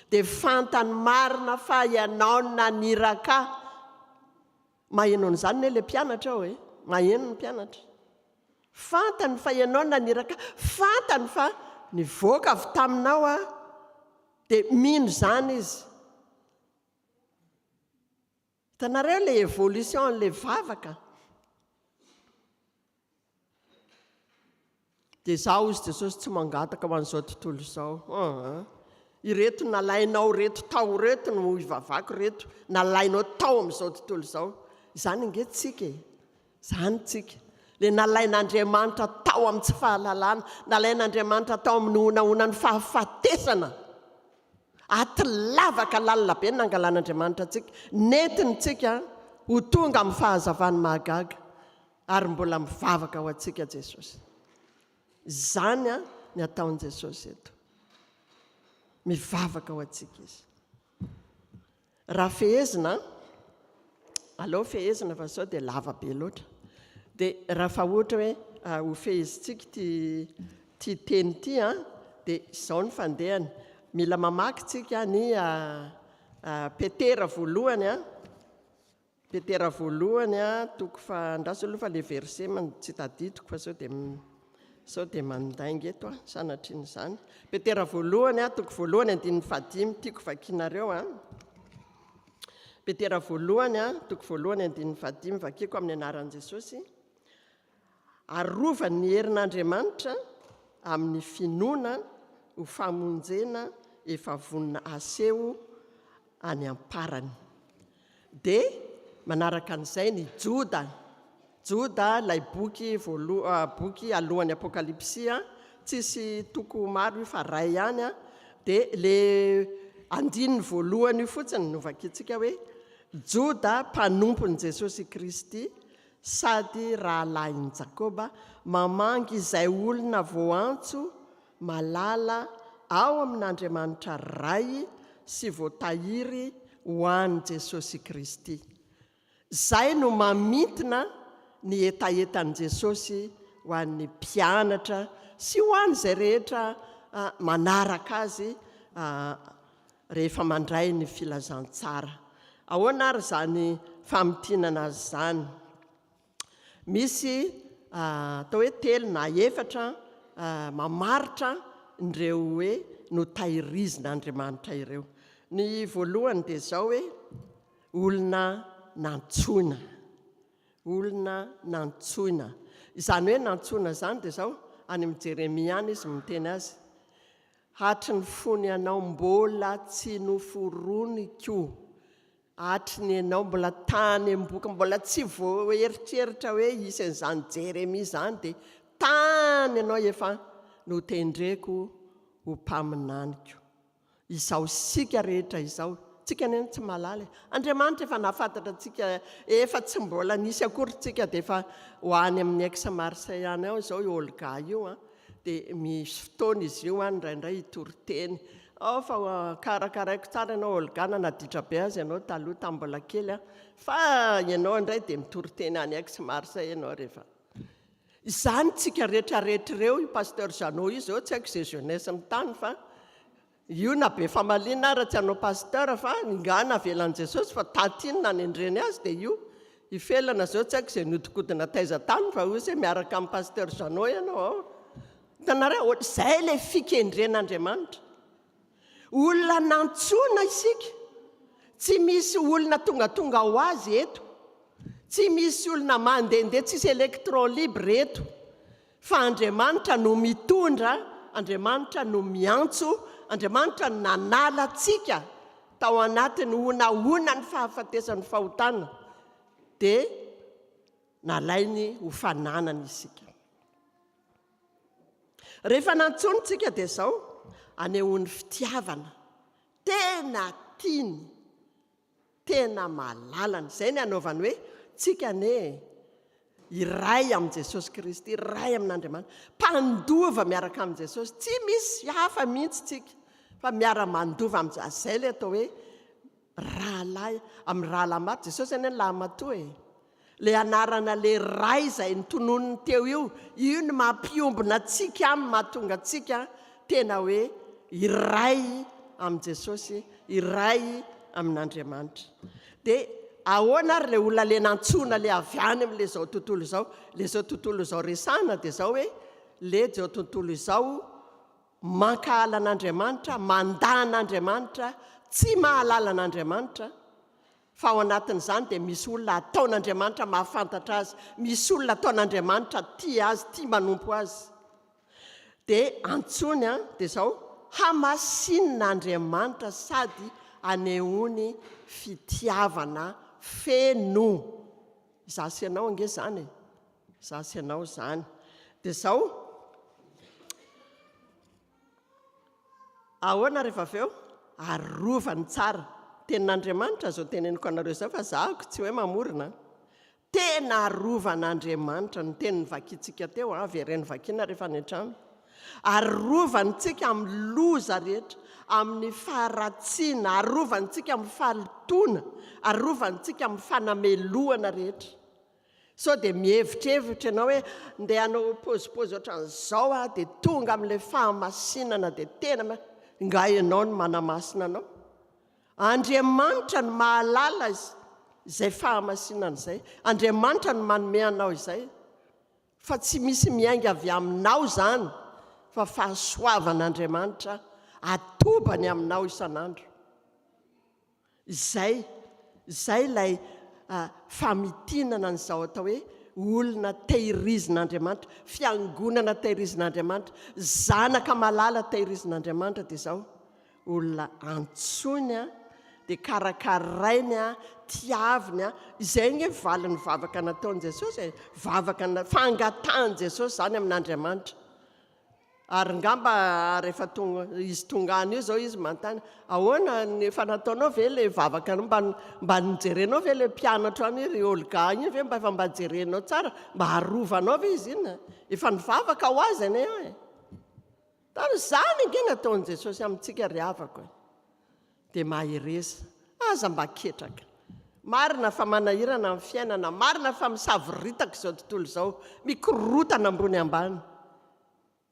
S7: Dia fantany marina fa ianao naniraka. Maheno an'izany ne ilay mpianatra ao e. Maheno ny mpianatra. Fantany fa ianao naniraka, fantany fa nivoaka avy taminao dia mino izany izy. Hitanareo ilay évolution an'ilay vavaka. Dia izaho izy Jesosy tsy mangataka ho an'izao tontolo izao. Ireto nalainao reto tao reto no ivavako reto, nalainao tao amin'izao tontolo izao. Izany inge tsika e. Izany tsika. Le nalain'Andriamanitra tao amin'ny tsy fahalalana, nalain'Andriamanitra tao amin'ny onahonan'ny fahafatesana. Aty lavaka lalina be nangalan'Andriamanitra tsika. Netiny tsika ho tonga amin'ny fahazavany mahagaga ary mbola mivavaka ho antsika Jesosy. Izany ny ataon'i Jesosy eto. Mivavaka ho antsika izy. Raha fehezina, aleo fehezina fa sao dia lava be loatra. Dia raha fa ohatra hoe ho fehezintsika ty teny ity dia izao ny fandehany. Mila mamaky tsika ny Petera voalohany a. Petera voalohany a, toko fandraso aloha fa le verset tsy tadidiko fa sao dia mandainga eto a, sanatrin' izany. Petera voalohany a, toko voalohany 5 tiako vakianareo a. Petera voalohany a, toko voalohany 5 vakiako amin'ny anaran'i Jesosy. Arovany ny herin'Andriamanitra amin'ny finoana ho famonjena efa vonina aseho any amparany. Dia manaraka an'izay ny Joda ilay boky alohan'ny apokalipsia, tsisy toko maro io fa ray ihany a. Dia le andininy voalohany io fotsiny no vakiantsika hoe Joda mpanompon'i Jesosy Kristy sady rahalahin'i Jakoba, mamangy izay olona voantso malala ao amin'Andriamanitra ray sy voatahiry ho an'i Jesosy Kristy. Zay no mamintina ny etaetan'i Jesosy ho an'ny mpianatra sy ho an'izay rehetra manaraka azy rehefa mandray ny filazantsara. Ahoana ary zany famitinana azy zany? Misy atao hoe 3 na 4 mamaritra ireo hoe no tahirizin'Andriamanitra ireo. Ny voalohany dia zao hoe olona nantsoina. Izany hoe nantsoina zany dia zao any amin'ny Jeremia any izy miteny azy: hatry ny fony ianao mbola tsy noforoniko, hatry ny ianao mbola tany am-boka, mbola tsy voaeritreritra hoe isan'izany Jeremia zany, dia tany ianao efa notendreko ho mpaminaniko. Izao sika rehetra izao, tsika neny tsy malala. Andriamanitra efa nahafantatra tsika, efa tsy mbola nisy akory tsika dia efa ho any amin'ny Aix-Marseille any ao izao Olga io a. Dia misy fotoana izy io any indraindray hitory-teny. Fa karakaraiko tsara ianao Olga, naditra be azy ianao taloha tambola kely a, fa ianao indray dia mitory-teny any Aix-Marseille ianao rehefa. Izany tsika rehetrarehetra ireo, i pasteur Janot io zao tsy haiko izay jeunesse ny tany, fa io na be famaliana raha tsy hanao pasteur fa ngana avelan'i Jesosy, fa tatiny na nendreny azy dia io ifelana zao tsy haiko izay nodikodina taiza-tany, fa hoy miaraka amin'ny pasteur Janot ianao ao. Hitanareo, izay ilay fikendren'Andriamanitra. Olona nantsoina isika, tsy misy olona tongatonga ho azy eto, tsy misy olona mandehandeha, tsisy électron libre eto, fa Andriamanitra no mitondra, Andriamanitra no miantso, Andriamanitra no nanala tsika tao anatiny ona ny fahafatesan'ny fahotana, dia nalainy ho fananany isika. Rehefa nantsonitsika dia zao anehoan'ny fitiavana, tena tiany, tena malalany. Izay ny anaovany hoe tsika iray amin'i Jesosy Kristy, iray amin'Andriamanitra, mpandova miaraka amin'i Jesosy, tsy misy hafa mihitsy tsika fa miara-mandova amin'izay. Izay ilay atao hoe rahalahy, amin'ny rahalahy maty. Jesosy any lahy matoa e. Le anarana le ray izay nitononony teo io no mampiombona tsika amin'ny mahatonga tsika tena hoe iray amin'i Jesosy, iray amin'Andriamanitra. Dia ahoana ary le olona le nantsona le avy any amin'le zao tontolo izao, le zao tontolo izao resana dia zao hoe le zao tontolo izao mankahala an'Andriamanitra, mandan'Andriamanitra, tsy mahalala an'Andriamanitra, fa ao anatin'izany dia misy olona ataon'Andriamanitra mahafantatra azy, misy olona ataon'Andriamanitra tia azy, tia manompo azy. Dia antsony dia zao hamasin'Andriamanitra sady anehoany fitiavana feno. Zasy ianao ange zany, zasy ianao zany. Dia zao ahoana rehefa avy eo arovany tsara. Tenin'Andriamanitra zao teneniko anareo zao, fa zahako tsy hoe mamorona. Tena arovan'Andriamanitra ny teniny vakiantsika teo, vereny vakiana rehefa any an-trano. Arovantsika amin'ny loza rehetra, amin'ny faharatsiana, arovantsika amin'ny fahalitona, arovantsika amin'ny fanameloana rehetra. sao dia mihevitrevitra ianao hoe ndeha hanao pôzipôzy ohatran'izao dia tonga amin'ilay fahamasinana dia tena nga ianao no manamasina anao. Andriamanitra no mahalala izay fahamasinana izay. Andriamanitra no manome anao izay, fa tsy misy miainga avy aminao izany, fa fahasoavan'Andriamanitra atobany aminao isan'andro. Izay ilay famitinana n'izao atao hoe olona tehirizin'Andriamanitra, fiangonana tehirizin'Andriamanitra, zanaka malala tehirizin'Andriamanitra dia izao olona antsony dia karakarainy tiaviny izay nge valiny vavaka nataon'i Jesosy, vavaka fangatahany Jesosy zany amin'Andriamanitra. Ary ngamba rehefa izy tongany io zao izy mantany, ahoana efa nataonao ve le vavaka mba nijerenao ve le mpianatra any ry olga iny ve mba efa mba jerenao tsara mba harovanao ve izy iny, efa nivavaka ho azy any eo e. Tary zany nge nataon'i Jesosy amintsika ry havako dia mahereza aza mba ketraka. Marina fa manahirana amin'ny fiainana, marina fa misaviritaka izao tontolo izao, mikorotana ambony ambany,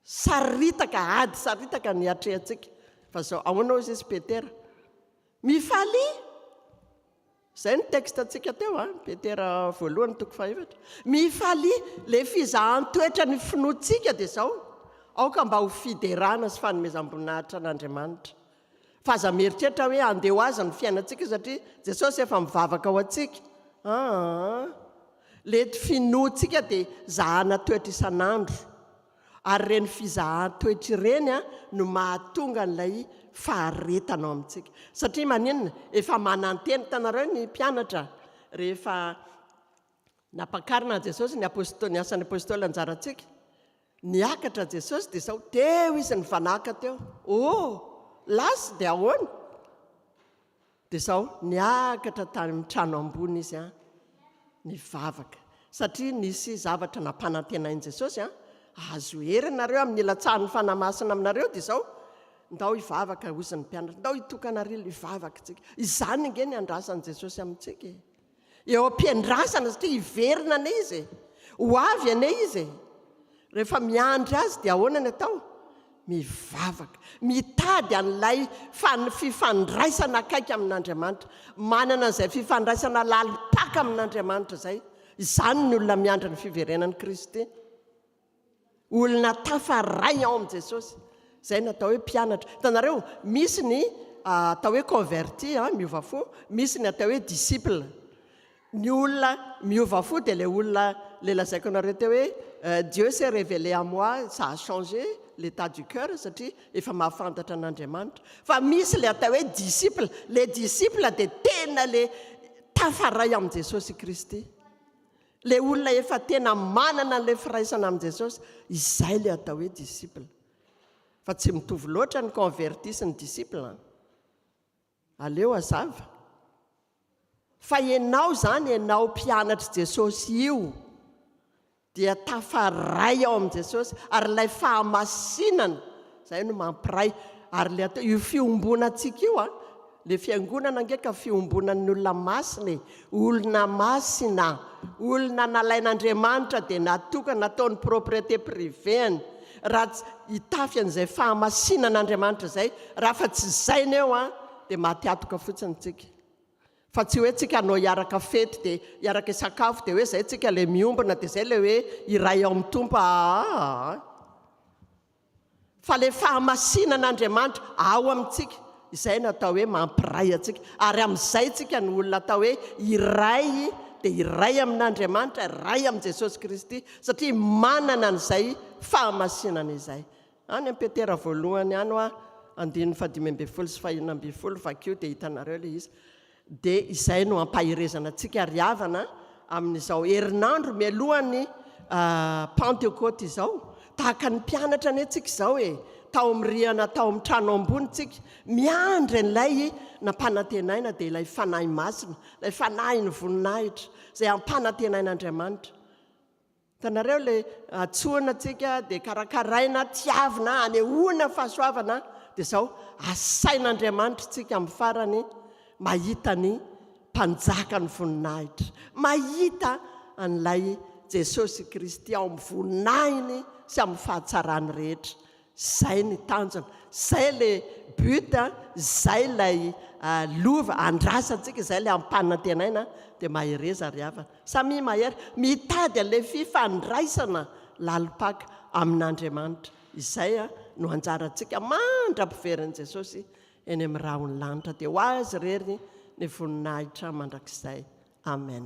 S7: saritaka ady saritaka ny atrehantsika. Fa zao ahoana hozy izy Petera mifaly, izay ny texte antsika teo Petera 1:4, mifaly le fizahan-toetra ny finoantsika dia izao aoka mba ho fiderana sy fanomezam-boninahitra an'Andriamanitra. Fa aza mieritreritra hoe andeha ho aza ny fiainantsika satria Jesosy efa mivavaka ho antsika. Le finoantsika dia zahana toetra isan'andro, ary reny fizahan-toetra ireny no mahatonga n'ilay faharetana ao amintsika. Satria maninona, efa mananteny tanareo ny mpianatra rehefa napakarina Jesosy ny asan'ny apôstôly anjarantsika, niakatra Jesosy dia izao teo izy ny vanaka teo, lasy dia ahoana dia izao niakatra tany amin'ny trano ambony izy nivavaka, satria nisy zavatra nampanantenain'i Jesosy azo hery nareo amin'ny latsahan'ny fanamasina aminareo dia izao ndao hivavaka ozy ny mpianatra, ndao hitokanareo hivavaka tsika. Izany nge ny andrasan'i Jesosy amintsika, eo am-piandrasana satria hiverina ane izy, ho avy ane izy. Rehefa miandry azy dia ahoana ny atao? Mivavaka, mitady an'ilay fifandraisana akaiky amin'Andriamanitra, manana an'izay fifandraisana lalipaka amin'Andriamanitra izay. Izany ny olona miandry ny fiverenan'i Kristy, olona tafaray ao amin'i Jesosy. Izay natao hoe mpianatra. Hitanareo misy ny atao hoe converti miova fo, misy ny atao hoe disciple. Ny olona miova fo dia le olona le lazaiko anareo teo hoe Dieu s'est révélé à moi, ça a changé l'état du cœur, satria efa mahafantatra an'Andriamanitra. Fa misy le atao hoe disciple, le disciple dia tena le tafaray amin'i Jesosy Kristy, le olona efa tena manana an'ilay firaisana amin'i Jesosy, izay le atao hoe disciple. Fa tsy mitovy loatra ny converti sy ny disciple. Aleo azava fa ianao zany, ianao mpianatra Jesosy io dia tafaray ao amin'i Jesosy, ary ilay fahamasinana izay no mampiray. Ary le atao io fiombonantsika io le fiangonana ngeka fiombonan'ny olona masina, olona masina, olona nalain'Andriamanitra dia natokana nataony propriété privée. Raha hitafy an'izay fahamasinan'Andriamanitra izay, raha fa tsy zainy eo dia matiatoka fotsiny tsika. Fa tsy hoe tsika anao hiaraka fety dia hiaraka sakafo dia hoe zay tsika le miombona dia zay le hoe iray ao amin'ny tompo. Fa le fahamasinan'Andriamanitra ao amintsika, izay natao hoe mampiray atsika, ary amin'izay tsika ny olona atao hoe iray dia iray amin'Andriamanitra, iray amin'i Jesosy Kristy, satria manana an'izay fahamasinana izay. Any amin'ny Petera 1 15 sy 19 vakio dia hitanareo le izy. Dia izay no ampahirezana antsika ry havana amin'izao herinandro mialohan'ny Pentecôte izao. Tahaka ny mpianatra ane tsika izao tao am'rihana, tao amin'ny trano ambony tsika, miandry an'ilay nampanantenaina dia ilay fanahy masina, ilay fanahy ny voninahitra izay ampanantenain'Andriamanitra. Hitanareo le atsoina tsika dia karakaraina, tiavina, anehoana fahasoavana dia izao asain'Andriamanitra tsika amin'ny farany mahita ny mpanjaka ny voninahitra, mahita an'ilay jesosy kristy ao amin'ny voninahiny sy amin'ny fahatsarany rehetra. Zay ny tanjona, zay le buta, zay lay lova andrasantsika, zay lay ampanantenaina dia mahereza ry havana. Samy mahery mitady an'ilay fifandraisana lalipaka amin'Andriamanitra. Izay no anjarantsika mandra-piverin' Jesosy eny amin'ny rahony lanitra, dia ho azy rery ny voninahitra mandrakizay. Amen.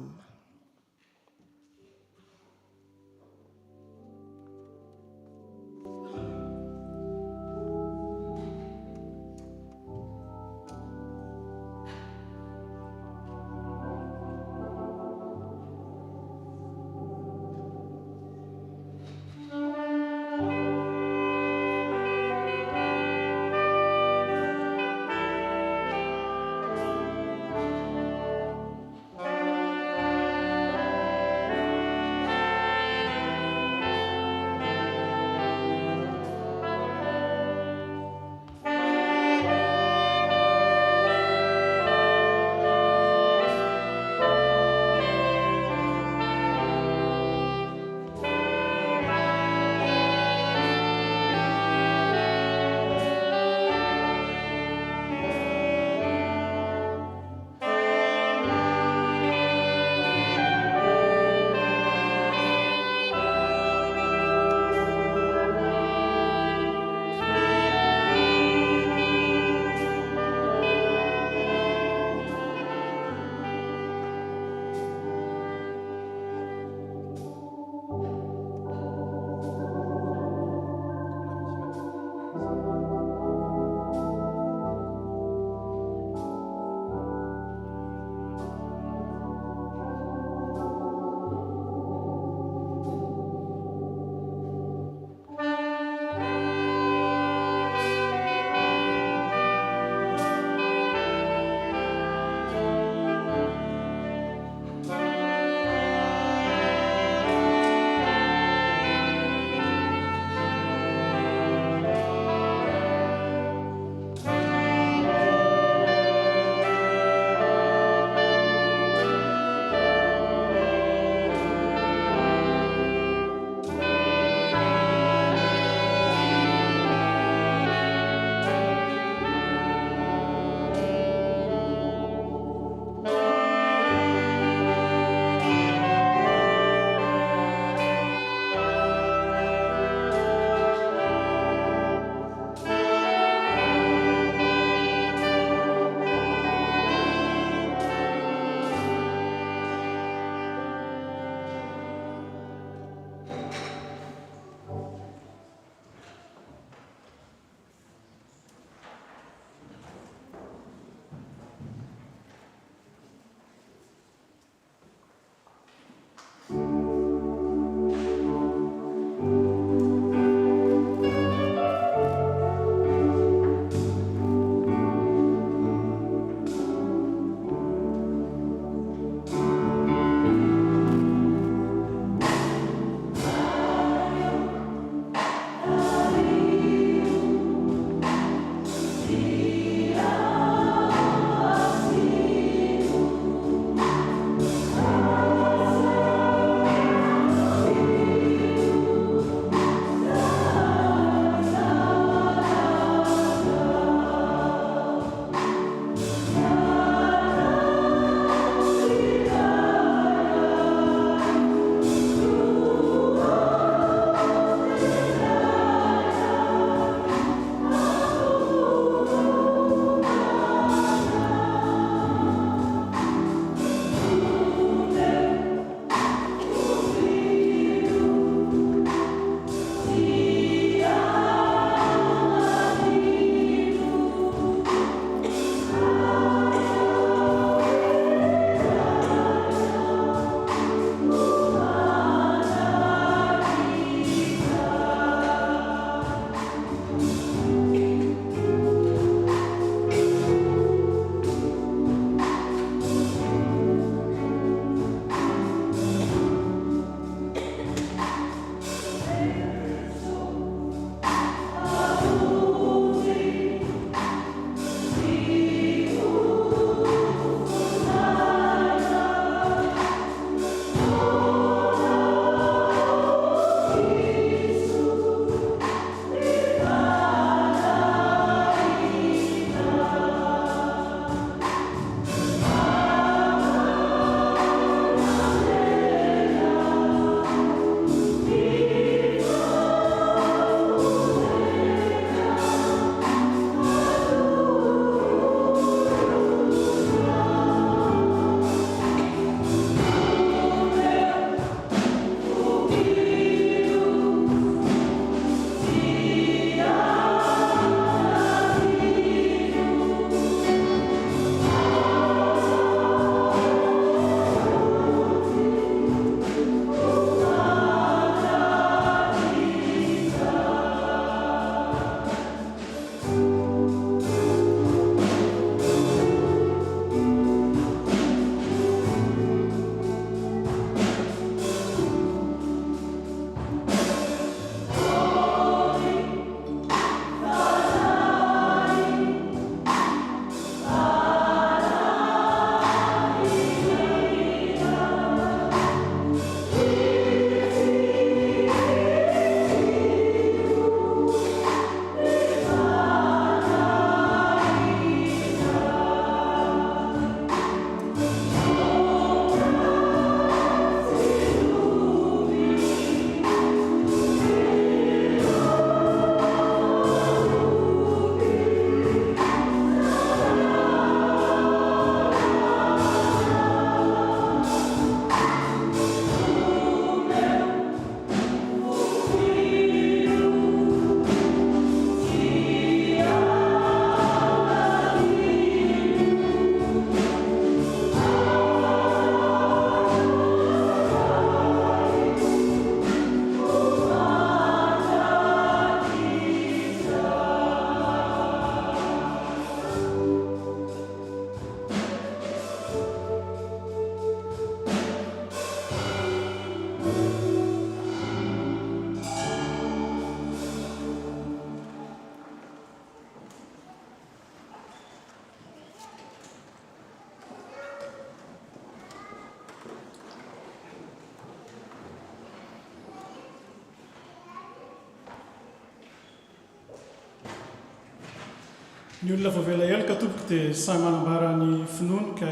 S1: Ny olona voavela elaka tompoko dia samy manambara ny finoany ka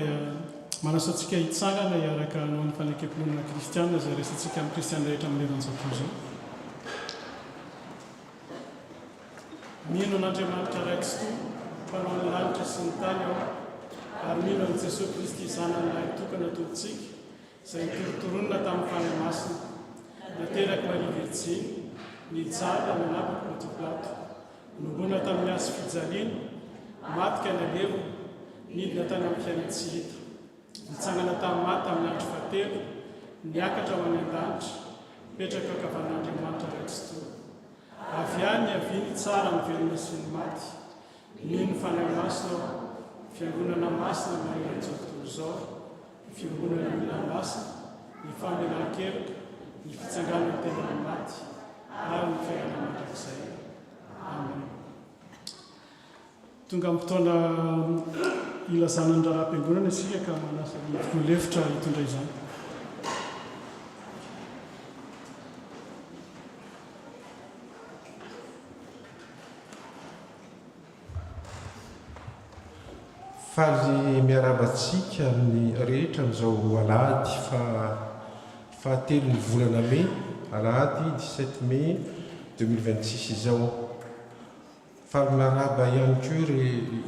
S1: manaso antsika hitsangana hiaraka anao ny fanekam-ponina kristianina izay resantsika amin'ny kristiana rehetra amin'leranjatoy izao. Mino an'Andriamanitra ray tsy toa, mpanao ny lanitra sy ny tany ao, ary mino an'i Jesosy Kristy zanany tokana tomponsika, izay nitorotoronina tamin'ny fanahy masina, nateraky Maria Virjiny, nijala nanapaka Pontiplato, nombona tamin'ny azo fijaliana, maty ka nalevo, nidina tany amin'ny fiainana tsy hita, nitsangana tamin'ny maty amin'ny andro fahatelo, niakatra ho any an-danitra, mipetraka ankavan'Andriamanitra ray tsy toa. Avy any aviany tsara ny velona sy ny maty, mino fanahy masina ao, fiangonana masina manerantsao tontolo izao, ny fiangonana olona masina, ny famelan-keloka, ny fitsanganany tena ny maty, ary ny fiainana mandrakizay. Amen. Tonga amin'ny fotoana ilazana ny raharam-piangonana isika ka manasa ny fikolefitra hitondra izany.
S8: Faly miarabantsika amin'ny rehetra amin'izao alahady fahatelo ny volana Mai, alahady 17 Mai 2026 izao. Faly miaraba ihany koa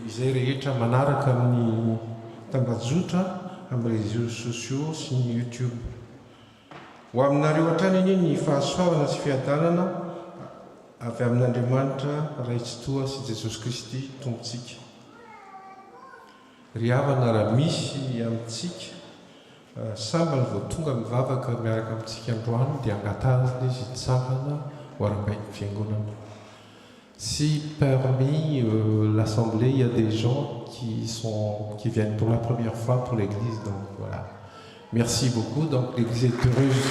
S8: izay rehetra manaraka amin'ny tambajotra amin'ny réseaux sociaux sy ny YouTube. Ho aminareo hatrany iny ny fahasoavana sy fiadanana avy amin'Andriamanitra ray tsy toa sy Jesosy Kristy tompontsika. Ry havana raha misy amintsika sambany vao tonga mivavaka miaraka amintsika androany dia angatahana izy hitsangana ho arakaik'ny fiangonana. Si parmi l'assemblée il y a des gens qui viennent pour la première fois pour l'église, donc voilà. Merci beaucoup. Donc l'église est heureuse.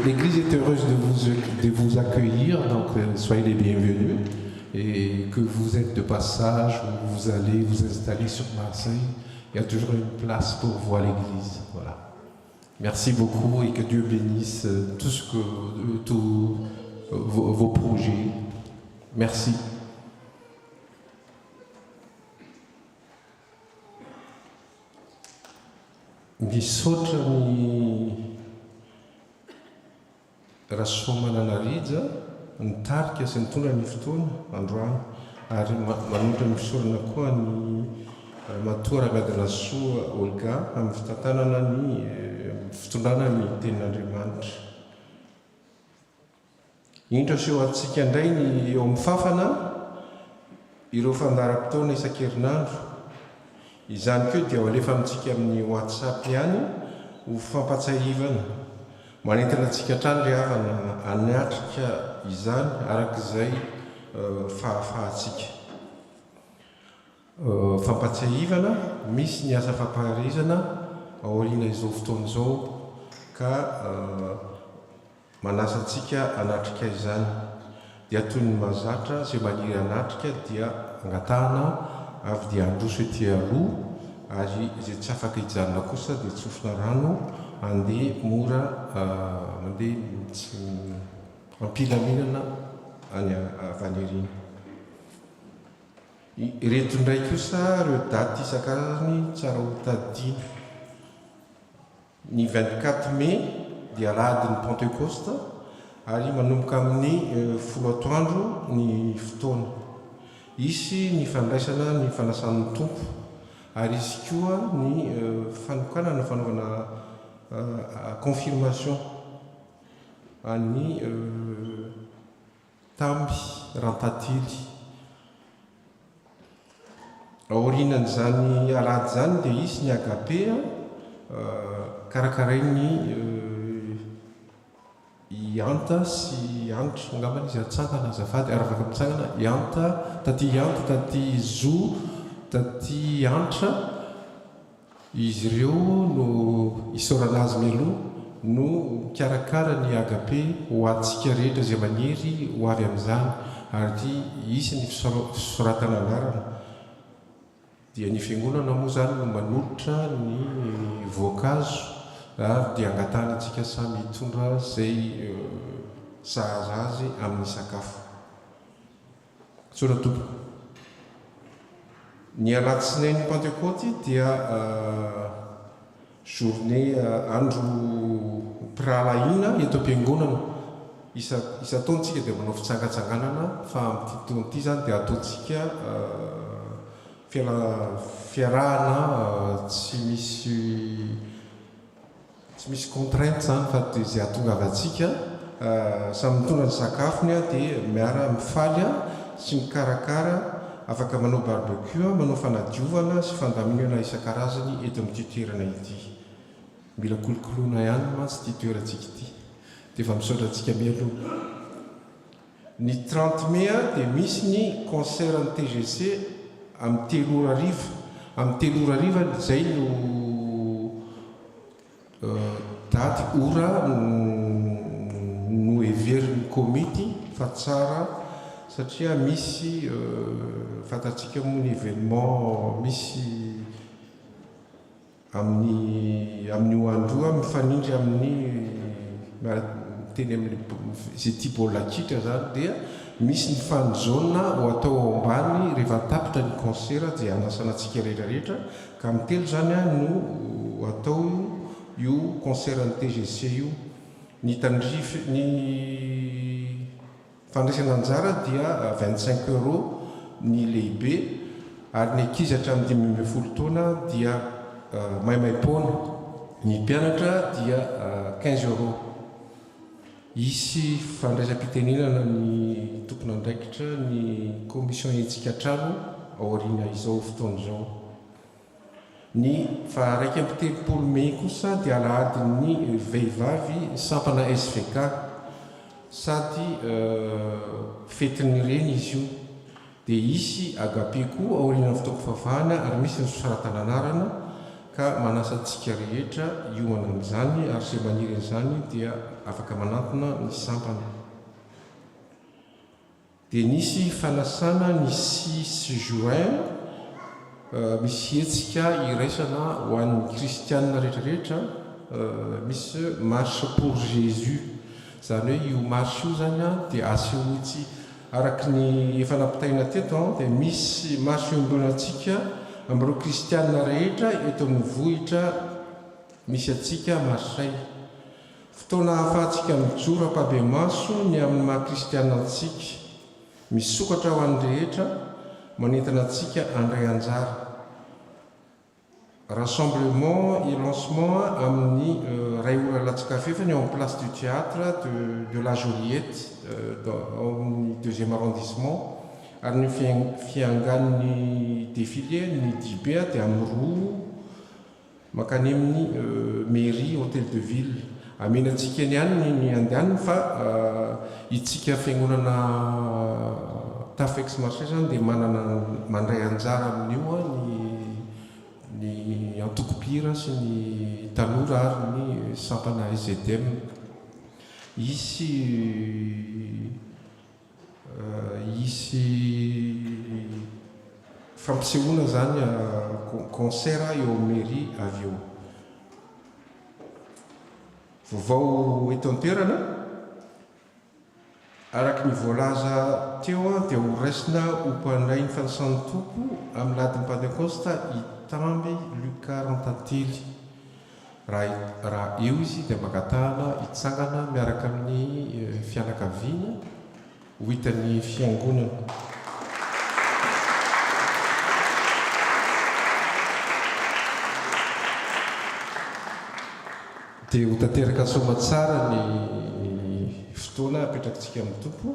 S8: L'église est heureuse de vous accueillir, donc soyez les bienvenus. Et que vous êtes de passage, ou vous allez vous installer sur Marseille, il y a toujours une place pour vous à l'église. Voilà. Merci beaucoup et que Dieu bénisse tous vos projets. Merci. Misaotra ny Rasoamananarija nitarika sy nitondra ny fotoana androany ary manotra ny fisorana koa ny Matoa Ramadanasoa Olga amin'ny fitantanana ny fitondrana ny tenin'Andriamanitra. Indro seho antsika indray ny eo amin'ny fafana ireo fandaharam-potoana isan-kerinandro. Izany koa dia alefa amintsika amin'ny WhatsApp ihany ho fampatsahivana. Manentana antsika hatrany ry havana hanatrika izany arak'izay fahafahantsika. Fampatsahivana misy ny asa fampaharizana aoriana izao fotoana izao ka manasa antsika hanatrika izany. Dia toy ny mahazatra izay maniry hanatrika dia angatahana avy dia androso etỳ aloha ary izay tsy afaka hijanona kosa dia tsofina rano andeha mora mandeha ampilaminana any avy any eriny. Ireto indray kosa ireo daty isan-karazany tsara ho tadiana. Ny 24 Mai dia alahadin'ny Pentecoste ary manomboka amin'ny 10 atoandro ny fotoana. Isy ny fandraisana ny fanasan'ny tompo ary izy koa ny fanokana na fanaovana confirmation any tamby rantatily. Aorinan'izany alahady zany dia isy ny agape karakarainy ianta sy antro angambany izy atsangana azafady ary afaka mitsangana ianta taty anta taty zo taty antra izy ireo no isaorana azy mialoha no karakara ny agape ho antsika rehetra izay maniry ho avy amin'izany ary isy ny fisoratana anarana. Dia ny fiangonana moa zany no manolotra ny voankazo ary dia angatahana antsika samy hitondra sahaza azy amin'ny sakafo. Sotra tompo. Ny alatsinainy Pentecôte dia journée andro pirahalaina eto am-piangonana. Isa-taontsika dia manao fitsangatsanganana fa amin'ity taona ity zany dia ataontsika fiarahana tsy misy contrainte zany fa zay ahatongavantsika samy mitondra ny sakafony dia miara mifaly sy mikarakara, afaka manao barbecue, manao fanadiovana sy fandaminana isan-karazany eto amin'ity toerana ity. Mila kolokoloina ihany mantsy ity toerantsika ity. Dia efa misaotra antsika mialoha. Ny 30 mai dia misy ny concert ny TGC amin'ny 3 ora hariva. Amin'ny 3 ora hariva izay no daty ora no heverin'ny komity fa tsara satria misy fantatsika moa ny événement misy amin'ny androa mifanindry amin'ny teny amin'ny zay tia baolina kitra zany dia misy ny fan zone ho atao ao ambany rehefa tapitra ny concert dia anasana antsika rehetrarehetra ka amin'ny telo zany no atao io concert ny TGC io. Ny fandraisana anjara dia 25 € ny lehibe ary ny ankizy hatramin'ny 12 taona dia maimaimpona, ny mpianatra dia 15 €. Isy fandraisam-pitenenana ny tompona andraikitra ny commission etsika trano aoriana izao fotoana izao. Ny faharaiky amby 30 Mai kosa dia alahadin'ny vehivavy sampana SVK sady fetin'ny reny izy io. Dia isy agape koa aoriana fotoam-pifavahana ary misy ny sosaratananarana ka manasantsika rehetra iomana amin'izany ary izay maniry an'izany dia afaka manantona ny sampana. Dia nisy fanasana ny 6 juin misy hetsika iraisana ho an'ny kristianina rehetrarehetra misy marche pour Jésus. Zany hoe io marche io zany dia asehoitsy araky ny efa nampitaina teto dia misy marche iombonantsika amin'ireo kristianina rehetra eto amin'ny vohitra misy atsika Marseille. Fotoana ahafahantsika mijoro ampabe-maso ny amin'ny maha-kristianina antsika misokatra ho an'ny rehetra manentana antsika andray anjara. Rassemblement et lancement amin'ny ray ora latsakafe ny en place du théâtre de la Joliette amin'ny 2e arrondissement ary ny fiangan'ny défilé ny dibea dia amin'ny roa makany amin'ny mairie hôtel de ville. Amenantsika ny ihany ny andehaniny fa itsika fiangonana Tafex Marseille zany dia manana mandray anjara amin'io ny antokopira sy ny tanora ary ny sampana SZM. Isy fampisehoana zany concert eo mairie avy eo. Vaovao eto an-toerana araky ny voalaza teo dia ho raisina hompandray ny fanasany tompo amin'ny ladin'ny Pentecoste Itamby Luka Rantantely. Raha eo izy dia makatahana hitsangana miaraka amin'ny fianakaviana ho hitan'ny fiangonana. Dia ho tanteraka soamantsara ny fotoana apetrakantsika amin'ny tompo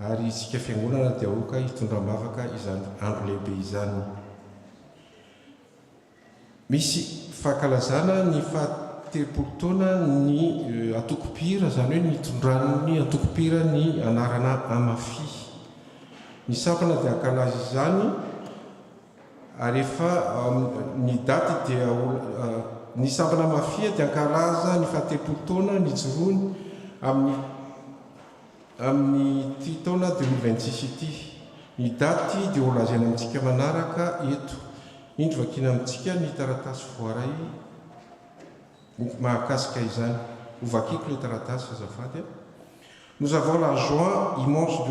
S8: ary isika fiangonana dia aoka hitondra-bavaka izany andro lehibe izany. Misy fankalazana ny faha-telopolo taona ny atokopira, zany hoe nitondran'ny atokopira ny anarana Amafy. Ny sampana dia ankalaza izany ary efa ny daty dia ny sampana Amafy dia ankalaza ny faha-telopolo taona nijoroany amin'ny ty taona 2026 ity. Ny daty dia ho lazaina amintsika manaraka eto. Indro vakina amintsika ny taratasy voaray mahakasika izany. Ho vakiko ilay taratasy azafady. Nous avons la joie immense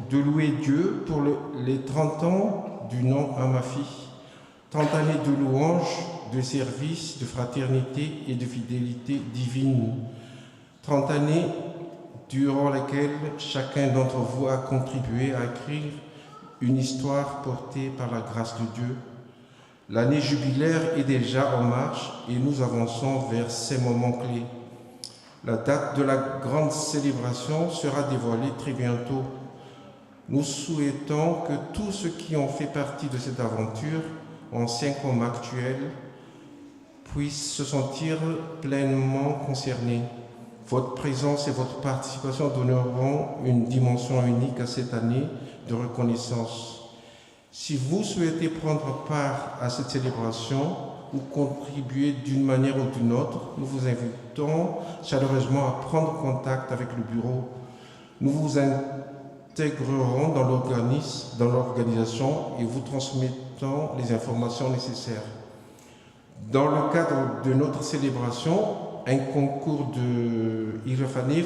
S8: de louer Dieu pour les 30 ans du nom à ma fille. 30 années de louange, de service, de fraternité et de fidélité divine. 30 années durant lesquelles chacun d'entre vous a contribué à écrire une histoire portée par la grâce de Dieu. L'année jubilaire est déjà en marche et nous avançons vers ces moments clés. La date de la grande célébration sera dévoilée très bientôt. Nous souhaitons que tous ceux qui ont fait partie de cette aventure, anciens comme actuels, puissent se sentir pleinement concernés. Votre présence et votre participation donneront une dimension unique à cette année de reconnaissance. Si vous souhaitez prendre part à cette célébration ou contribuer d'une manière ou d'une autre, nous vous invitons chaleureusement à prendre contact avec le bureau. Nous vous intégrerons dans l'organisation et vous transmettons les informations nécessaires. Dans le cadre de notre célébration, un concours de Irafanir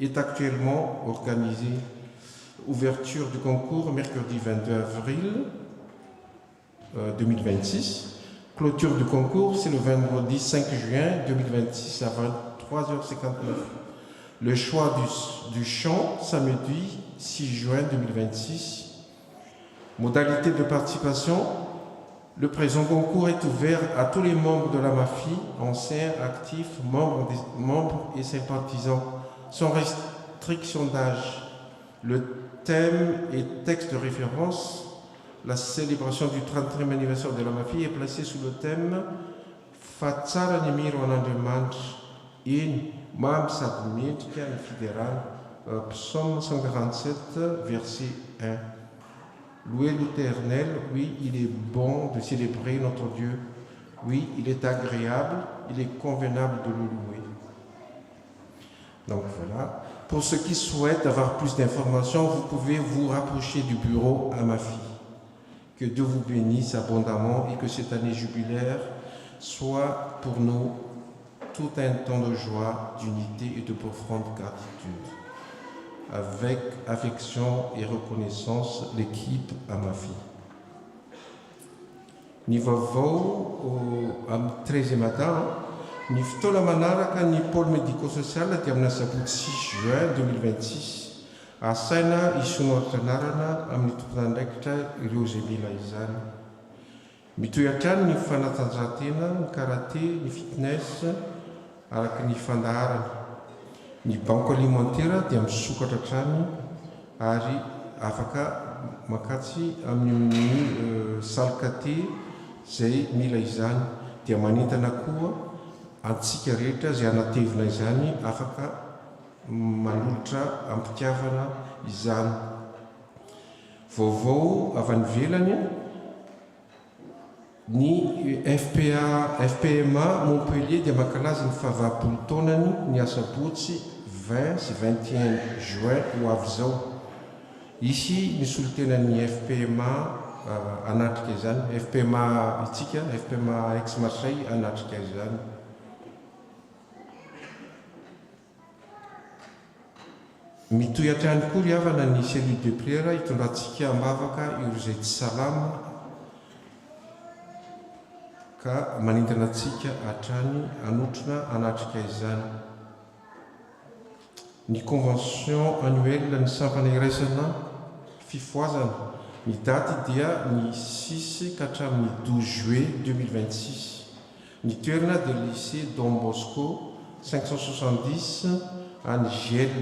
S8: est actuellement organisé. Ouverture du concours mercredi 22 avril 2026. Clôture du concours, c'est le vendredi 5 juin 2026 à 23h59. Le choix du chant, samedi 6 juin 2026. Modalité de participation. Le présent concours est ouvert à tous les membres de la MAFI, anciens, actifs, membres et sympathisants, sans restriction d'âge. Le thème et texte de référence, la célébration du 30e anniversaire de la MAFI est placée sous le thème Fatsara Nimir Wanandemant in Mam Sadmitka fédéral, psaume 147, verset 1. Louez l'Éternel, oui, il est bon de célébrer notre Dieu. Oui, il est agréable, il est convenable de le louer. Donc voilà. Pour ceux qui souhaitent avoir plus d'informations, vous pouvez vous rapprocher du bureau à ma fille. Que Dieu vous bénisse abondamment et que cette année jubilaire soit pour nous tout un temps de joie, d'unité et de profonde gratitude. Avec affection et reconnaissance, l'équipe à ma fille. Ni vavao am 13e matin, ni fotoana manaraka ny pôle médico-social dia amina sabotsy 6 juin 2026 asaina hisonoatra anarana amin'ny tompon'andraikitra ireo zay mila izany. Mitohy hatrany ny fanatanjahantena, ny karaté, ny fitness araka ny fandaharana. Ny banque alimentaire dia misokatra hatrany ary afaka makatsy amin'ny salkaté zay mila izany dia manentana koa antsika rehetra zay anatevina izany afaka manolotra ampitiavana izany. Vaovao avy any ivelany ny FPMA Montpellier dia mankalaza ny fahavalo taonany ny asabotsy 20 sy 21 juin ho avy zao. Ici misy olo-tenan'ny FPMA anatrika izany, FPMA itsika, FPMA ex-Marseille anatrika izany. Mitohy hatrany koa ry havana ny cellule de prière hitondrantsika ambavaka iro zay tsy salama ka manintana antsika hatrany anotrona anatrika izany. Ny convention annuelle ny sampana iraisana fifoazana, ny daty dia ny 6 ka hatramin'ny 12 juillet 2026. Ny toerana dia lycée Don Bosco 570 any Gel.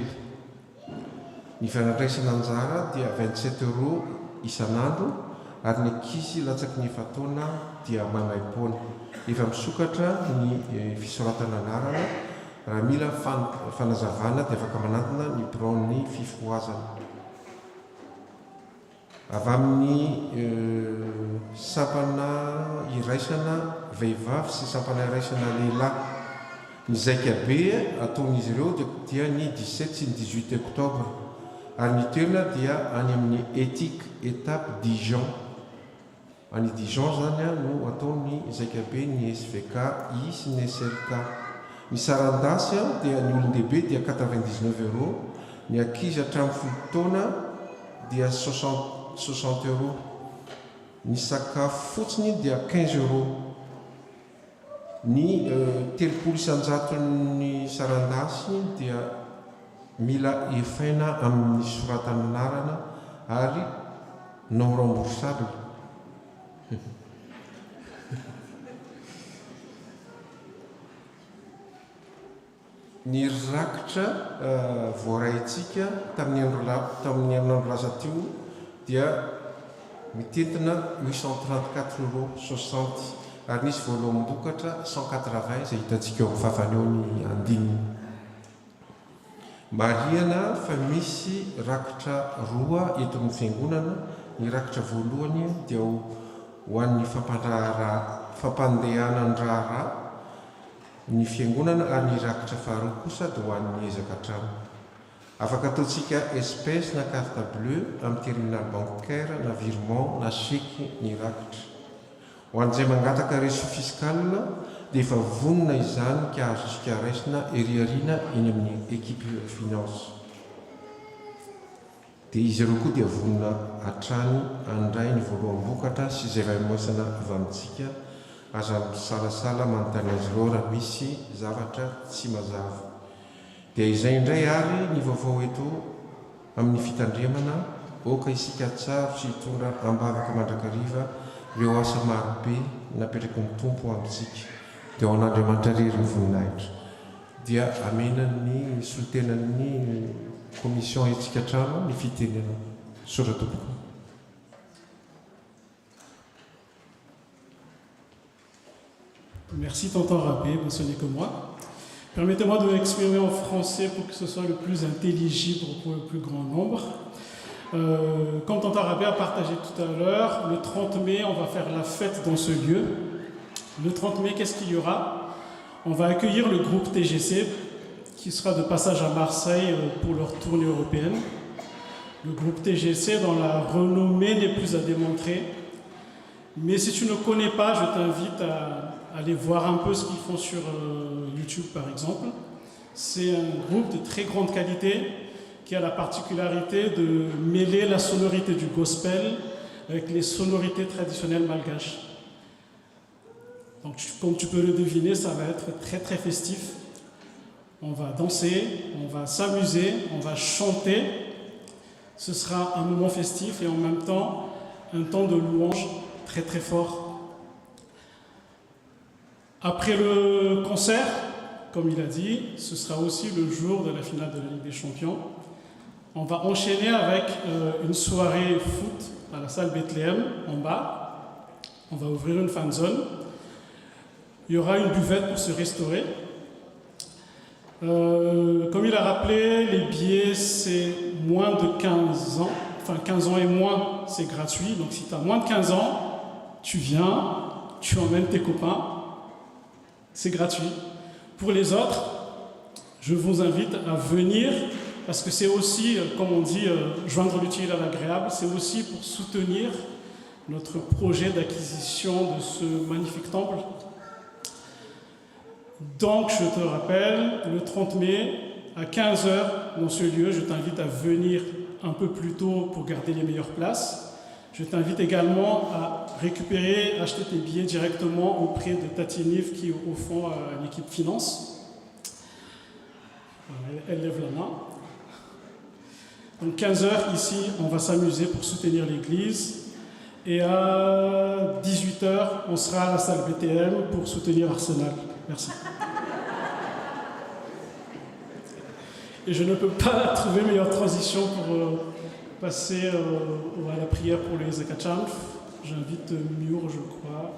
S8: Ny fanandraisana anjara dia 27 € isan'andro ary ny ankizy latsaky ny efa-taona dia manaim-poana. Efa misokatra ny fisoratana anarana, raha mila fanazavana dia afaka manantona ny biron'ny fifoazana. Avy amin'ny sampana iraisana vehivavy sy sampana iraisana lehilahy, ny zaikabe ataon'izy ireo dia ny 17 sy ny 18 octobre. Ary ny toerana dia any amin'ny éthique étape Dijon. Any Dijon zany no ataony zaikabe ny SVK I sy ny SLK. Ny sarandasy dia ny olon-dehibe dia 99 €, Ny ankizy hatramin'ny 10 taona dia 60 euro. Ny sakafo fotsiny dia 15 euro. Ny 300 ny sarandasy dia mila efaina amin'ny soratan'anarana ary non remboursable. Ny rakitra voaraintsika tamin'ny andro lasa teo dia mitentina 834 euro 60 ary nisy voaloam-bokatra 180 izay hitantsika eo fafany eo ny andininy. Marihana fa misy rakitra roa eto amin'ny fiangonana. Ny rakitra voalohany dia ho an'ny fampandehanan-draharaha ny fiangonana ary ny rakitra faharoa kosa dia ho an'ny ezaka-trano. Afaka ataontsika espèce na carte bleue amin'ny terminal bancaire na virement na chèque ny rakitra. Ho an'izay mangataka reçu fiscal dia efa vonona izany ka azontsika raisina eriariana eny amin'ny équipe finance. Dia izy ireo koa dia vonona hatrany andray ny voaloam-bokatra sy izay ranomasana avy amintsika. Aza misalasala manontany azy ireo raha misy zavatra tsy mazava. Dia izay indray ary ny vaovao eto amin'ny fitandremana, oka isika tsara sy tonga ambavaka mandrakariva ireo asa marobe napetraky ny tompo amintsika. Dia ao an'Andriamanitra rery ny voninahitra. Dia amenan'ny solitenan'ny commission etsika trano ny fitenena. Sora tompoko.
S1: Merci tonton Rabé, ce n'est que moi. Permettez-moi de m'exprimer en français pour que ce soit le plus intelligible pour le plus grand nombre. Comme tonton Rabé a partagé tout à l'heure, le 30 mai, on va faire la fête dans ce lieu. Le 30 mai, qu'est-ce qu'il y aura? On va accueillir le groupe TGC qui sera de passage à Marseille pour leur tournée européenne. Le groupe TGC dont la renommée n'est plus à démontrer. Mais si tu ne connais pas, je t'invite à aller voir un peu ce qu'ils font sur YouTube par exemple. C'est un groupe de très grande qualité qui a la particularité de mêler la sonorité du gospel avec les sonorités traditionnelles malgaches. Donc comme tu peux le deviner, ça va être très très festif. On va danser, on va s'amuser, on va chanter. Ce sera un moment festif et en même temps un temps de louange très très fort. Après le concert, comme il a dit, ce sera aussi le jour de la finale de la Ligue des Champions. On va enchaîner avec une soirée foot à la salle Bethléem en bas. On va ouvrir une fan zone. Il y aura une buvette pour se restaurer. Comme il a rappelé, les billets c'est moins de 15 ans. Enfin 15 ans et moins, c'est gratuit. Donc si tu as moins de 15 ans, tu viens, tu emmènes tes copains. C'est gratuit. Pour les autres, je vous invite à venir parce que c'est aussi, comme on dit, joindre l'utile à l'agréable, c'est aussi pour soutenir notre projet d'acquisition de ce magnifique temple. Donc, je te rappelle, le 30 mai, à 15h, dans ce lieu, je t'invite à venir un peu plus tôt pour garder les meilleures places. Je t'invite également à récupérer, acheter tes billets directement auprès de Tati Nive qui, au fond, a l'équipe finance. Elle lève la main. Donc 15h, ici, on va s'amuser pour soutenir l'église. Et à 18h, on sera à la salle BTM pour soutenir Arsenal. Merci. Et je ne peux pas trouver meilleure transition pour passer à la prière pour les Zakachanf. J'invite Mur, je crois,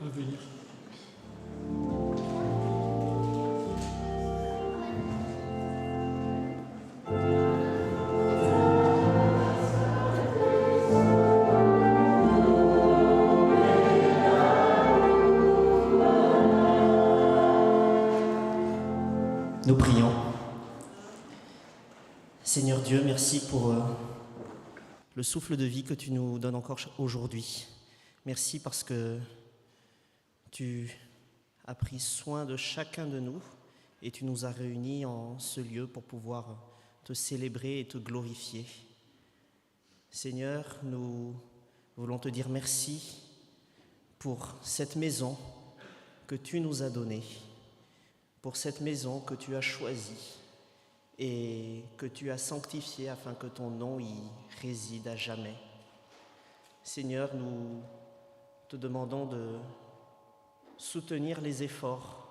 S1: à venir.
S9: Nous prions. Seigneur Dieu, merci pour le souffle de vie que tu nous donnes encore aujourd'hui. Merci parce que tu as pris soin de chacun de nous et tu nous as réunis en ce lieu pour pouvoir te célébrer et te glorifier. Seigneur, nous voulons te dire merci pour cette maison que tu nous as donnée, pour cette maison que tu as choisie et que tu as sanctifiée afin que ton nom y réside à jamais. Seigneur, nous te demandons de soutenir les efforts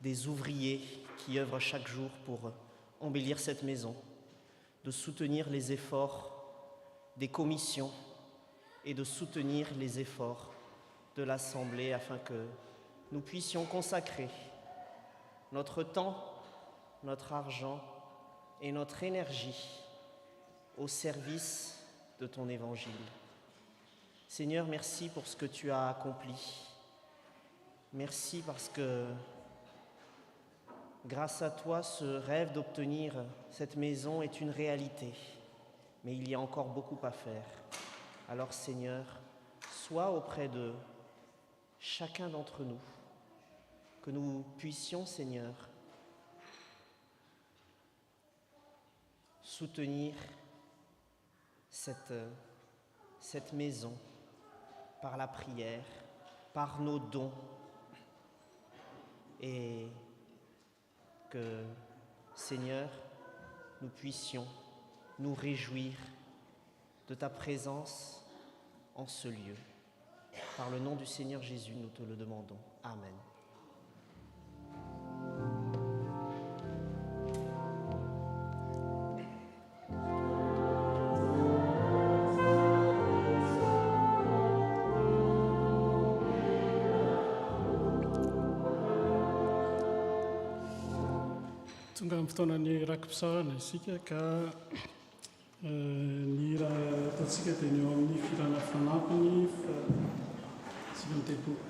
S9: des ouvriers qui œuvrent chaque jour pour embellir cette maison, de soutenir les efforts des commissions et de soutenir les efforts de l'Assemblée afin que nous puissions consacrer notre temps, notre argent et notre énergie au service de ton évangile. Seigneur, merci pour ce que tu as accompli. Merci parce que grâce à toi, ce rêve d'obtenir cette maison est une réalité. Mais il y a encore beaucoup à faire. Alors Seigneur, sois auprès de chacun d'entre nous, que nous puissions, Seigneur, soutenir cette maison par la prière, par nos dons, et que, Seigneur, nous puissions nous réjouir de ta présence en ce lieu. Par le nom du Seigneur Jésus, nous te le demandons. Amen.
S1: Tonga amin'ny fotoanany rakim-pisarana isika ka ny raha ataontsika dia ny eo amin'ny filana fanampiny fa sivy ny telopolo.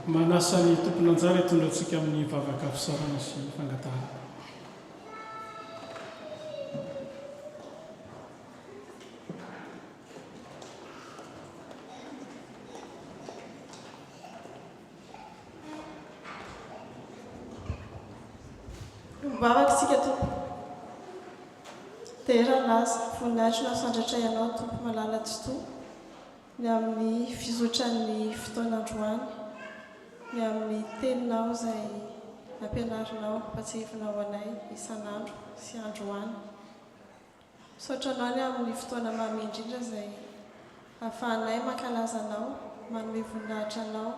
S1: manasa ny tompon'anjara hitondra antsika amin'ny vavaka fisarana sy fangatahana.
S10: Mivavaka isika tompo. Tera laza voninahitry nasandratra ianao tompo malala totoa ny amin'ny fizotran'ny fotoan'androany, ny amin'ny teninao izay nampianarinao mpatsivinao anay isan'andro sy androany. Misaotranao ny amin'ny fotoana mamy indrindra izay ahafahanay mankalazanao, manome voninahitra anao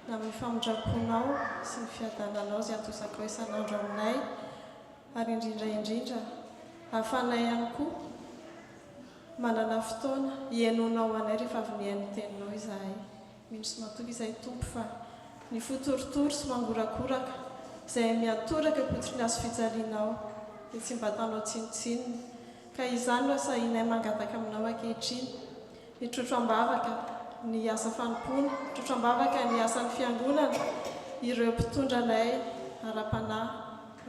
S10: na amin'ny famondraponao sy ny fiadananao izay atosakao isan'andro aminay, ary indrindra ahafahanay ihany koa manana fotoana hiainonao anay rehefa avy nihaino teninao izahay. Mino sy matoky izay tompo fa ny fotoritory sy mangorakoraka izay miatoraka potry ny azo fijalianao dia tsy mba tanao tsinotsinony, ka izany no sahinay mangataka aminao ankehitriny. Ny trotro-ambavaka ny asa fanompona, trotro-ambavaka ny asan'ny fiangonana, ireo mpitondra anay ara-panahy,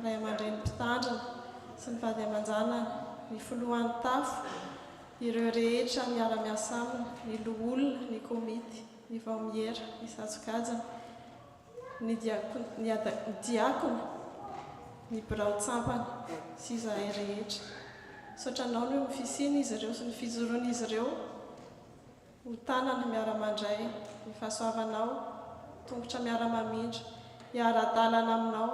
S10: ray aman-dreny mpitandrina sy ny vady aman-janany, ny filohan'ny tafo, ireo rehetra miara-miasa aminy, ny loholona, ny komity, ny vaomiera, ny satsokajana, ny diakona, ny birao tsampana sy izahay rehetra. Saotranao no mifisiana izy ireo sy ny fijoroana izy ireo ho tanana miara-mandray ny fahasoavanao, tongotra miara-mamindra, hiara-dalana aminao,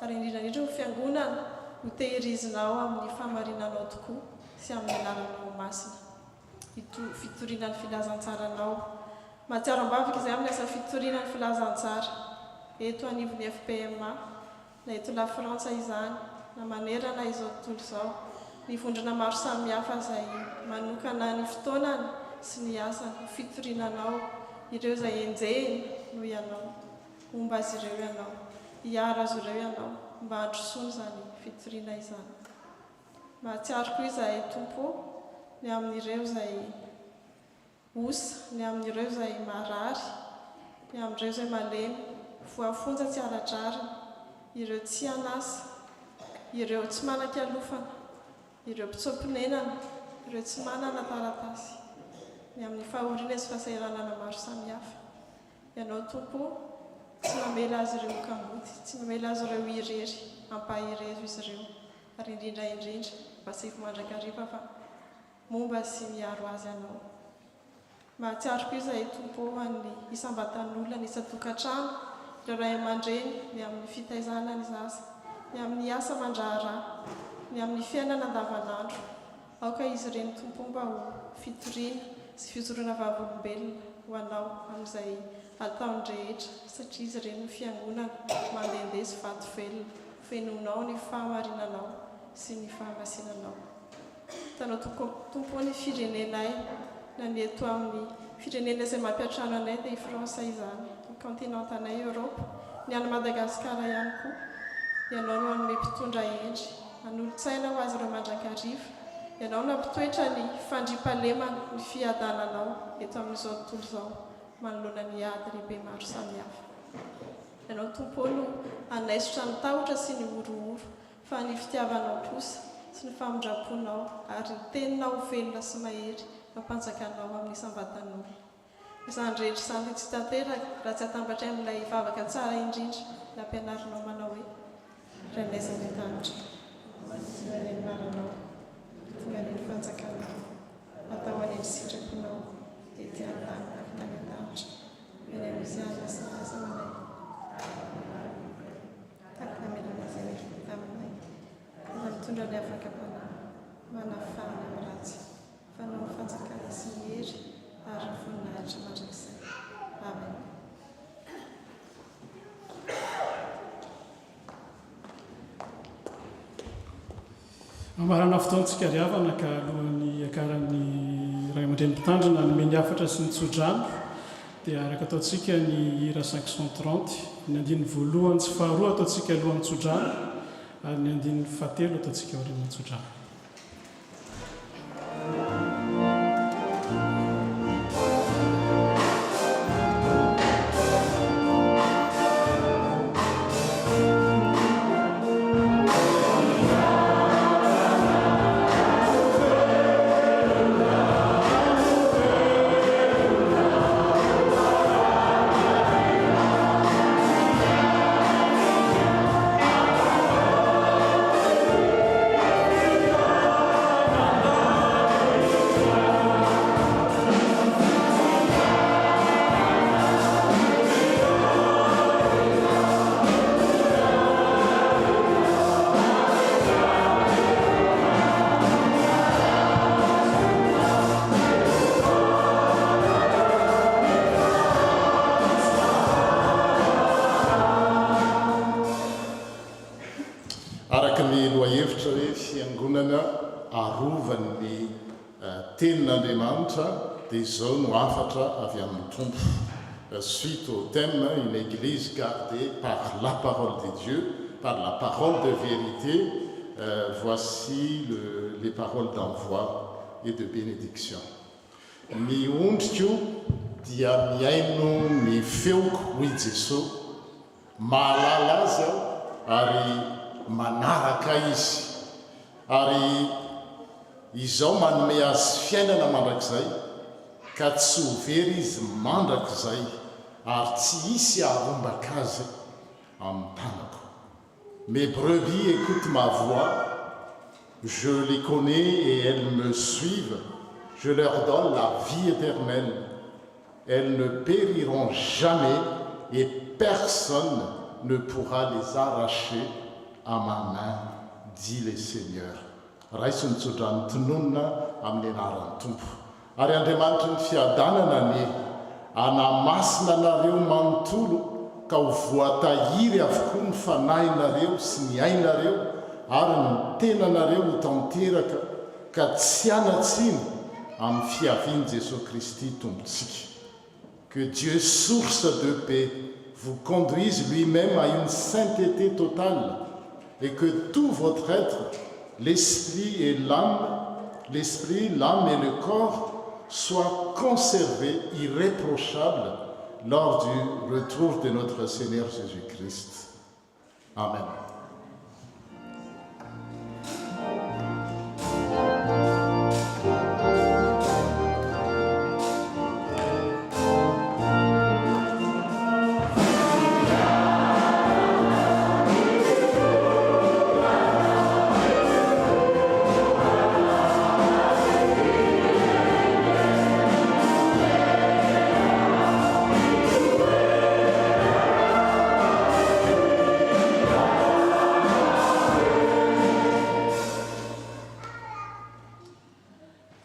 S10: ary indrindrandrindra ho fiangonana ho tehirizinao amin'ny fahamarinanao tokoa sy amin'ny anaranao masina. Fitoriana ny filazantsaranao. Mahatsiaro ambavaka izay amin'ny asa fitoriana ny filazantsara. Eto anivon'ny FPMA, na eto la Frantsa izany, na manerana izao tontolo izao, ny vondrona maro samihafa izay manokana ny fotoanany sy ny asany, fitorinanao ireo izay enjehiny no ianao, momba azy ireo ianao, hiara azy ireo ianao, mba handrosoana izany fitoriana izany. Mahatsiaro koa izahay tompo ny amin'ireo izay osa, ny amin'ireo izay marary, ny amin'ireo izay malemy, voafonja tsy aradrarina, ireo tsy anasa, ireo tsy manan-kialofana, ireo mpitsomponenana, ireo tsy manana taratasy, ny amin'ny fahoriana sy fahasahiranana maro samihafa. Ianao tompo tsy mamela azy ireo kamboty, tsy mamela azy ireo irery, ampahirezo izy ireo, ary indrindra mba tsy mandrakariva fa momba sy miaro azy ianao. Mahatsiaro koa izahay tompo amin'ny isam-batan'olona, ny isa-tokantrano, ireo ray aman-dreny, ny amin'ny fitaizana ny zaza, ny amin'ny asa mandraharaha, ny amin'ny fiainana andavanandro. Aoka izy ireny tompo mba ho fitoriana sy fijoroana vavolombelona ho anao amin'izay ataony rehetra, satria izy ireny ny fiangonana mandehandeha sy vato velona, fenonao ny fahamarinanao sy ny fahamasinanao. Tanao tompo ny firenenay, na ny eto amin'ny firenena izay mampiatrano anay dia i Fransa izany, ny kontinentanay Europe, ny any Madagasikara ihany koa. Ianao no hanome mpitondra endry, hanolo-tsaina ho azy ireo mandrakariva. Ianao no ampitoetra ny fandriampahalemana, ny fiadananao eto amin'izao tontolo izao, manoloana ny ady lehibe maro samihafa. Ianao tompo no hanaisotra ny tahotra sy ny orooro, fa ny fitiavanao kosa sy ny famondraponao, ary ny teninao velona sy mahery mampanjakanao amin'ny isam-batan'olona. Izany rehetra izany tsy tanteraka raha tsy atambatra amin'ilay vavaka tsara indrindra ny ampianarinao manao hoe Renay izay an-danitra, ny maranao, ny fanjakanao, atao any sitraponao, dia ty an-tany an-danitra, ny amiziana sy asa manay. Takona melana izay rehetra taminay, na mitondra ny afaka-panahy, manafana amin'ny ratsy, fanao fanjakana sy ny hery, ary ny voninahitra mandrakizay. Amen.
S1: Amarana fotoantsika ry havana ka alohan'ny akaran'ny ray aman-dreny mpitandrina ny meny afatra sy ny tsodrano dia araka ataontsika ny hira 530, ny andin'ny voalohany sy faharoa ataontsika alohan'ny tsodrano ary ny andin'ny fahatelo ataontsika aorian'ny tsodrano.
S11: tenin'andriamanitra dia izao no afatra avy amin'ny tompo. Suite au thème une église gardée par la parole de Dieu, par la parole de vérité, voici les paroles d'envoi et de bénédiction. Ny ondriko dia miaino ny feoko hoy Jesosy, mahalala azy aho ary manaraka izy, ary izao manome azy fiainana mandrakizay ka tsy ho very izy mandrakizay ary tsy hisy arombaka azy amin'ny tanako. Mes brebis écoutent ma voix, je les connais et elles me suivent. Je leur donne la vie éternelle. Elles ne périront jamais et personne ne pourra les arracher à ma main, dit le Seigneur. Raisy nitsodrany tononona amin'ny anaran'ny tompo. Ary Andriamanitra ny fiadanana ny anamasina anareo manontolo ka ho voatahiry avokoa ny fanahinareo sy ny ainareo ary ny tenanareo ho tanteraka ka tsy anatsiny amin'ny fiaviany Jesosy Kristy tompontsika. Que Dieu, source de paix, vous conduise lui-même à une sainteté totale et que tout votre être, l'esprit, l'âme et le corps soient conservés irréprochables lors du retour de notre Seigneur Jésus-Christ. Amen.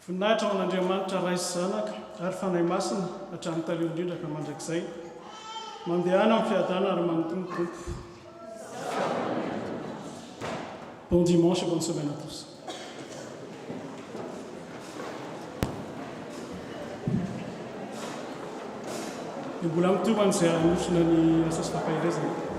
S1: Voninahitra ho an'Andriamanitra ray sy zanaka ary fanahy masina hatramin'ny taloha indrindra ka mandrakizay, mandehana amin'ny fiadana ary manontolo tompo. Bon dimanche et bonne semaine à tous. Mbola mitovana izay anosona ny asa sy fampahirezana.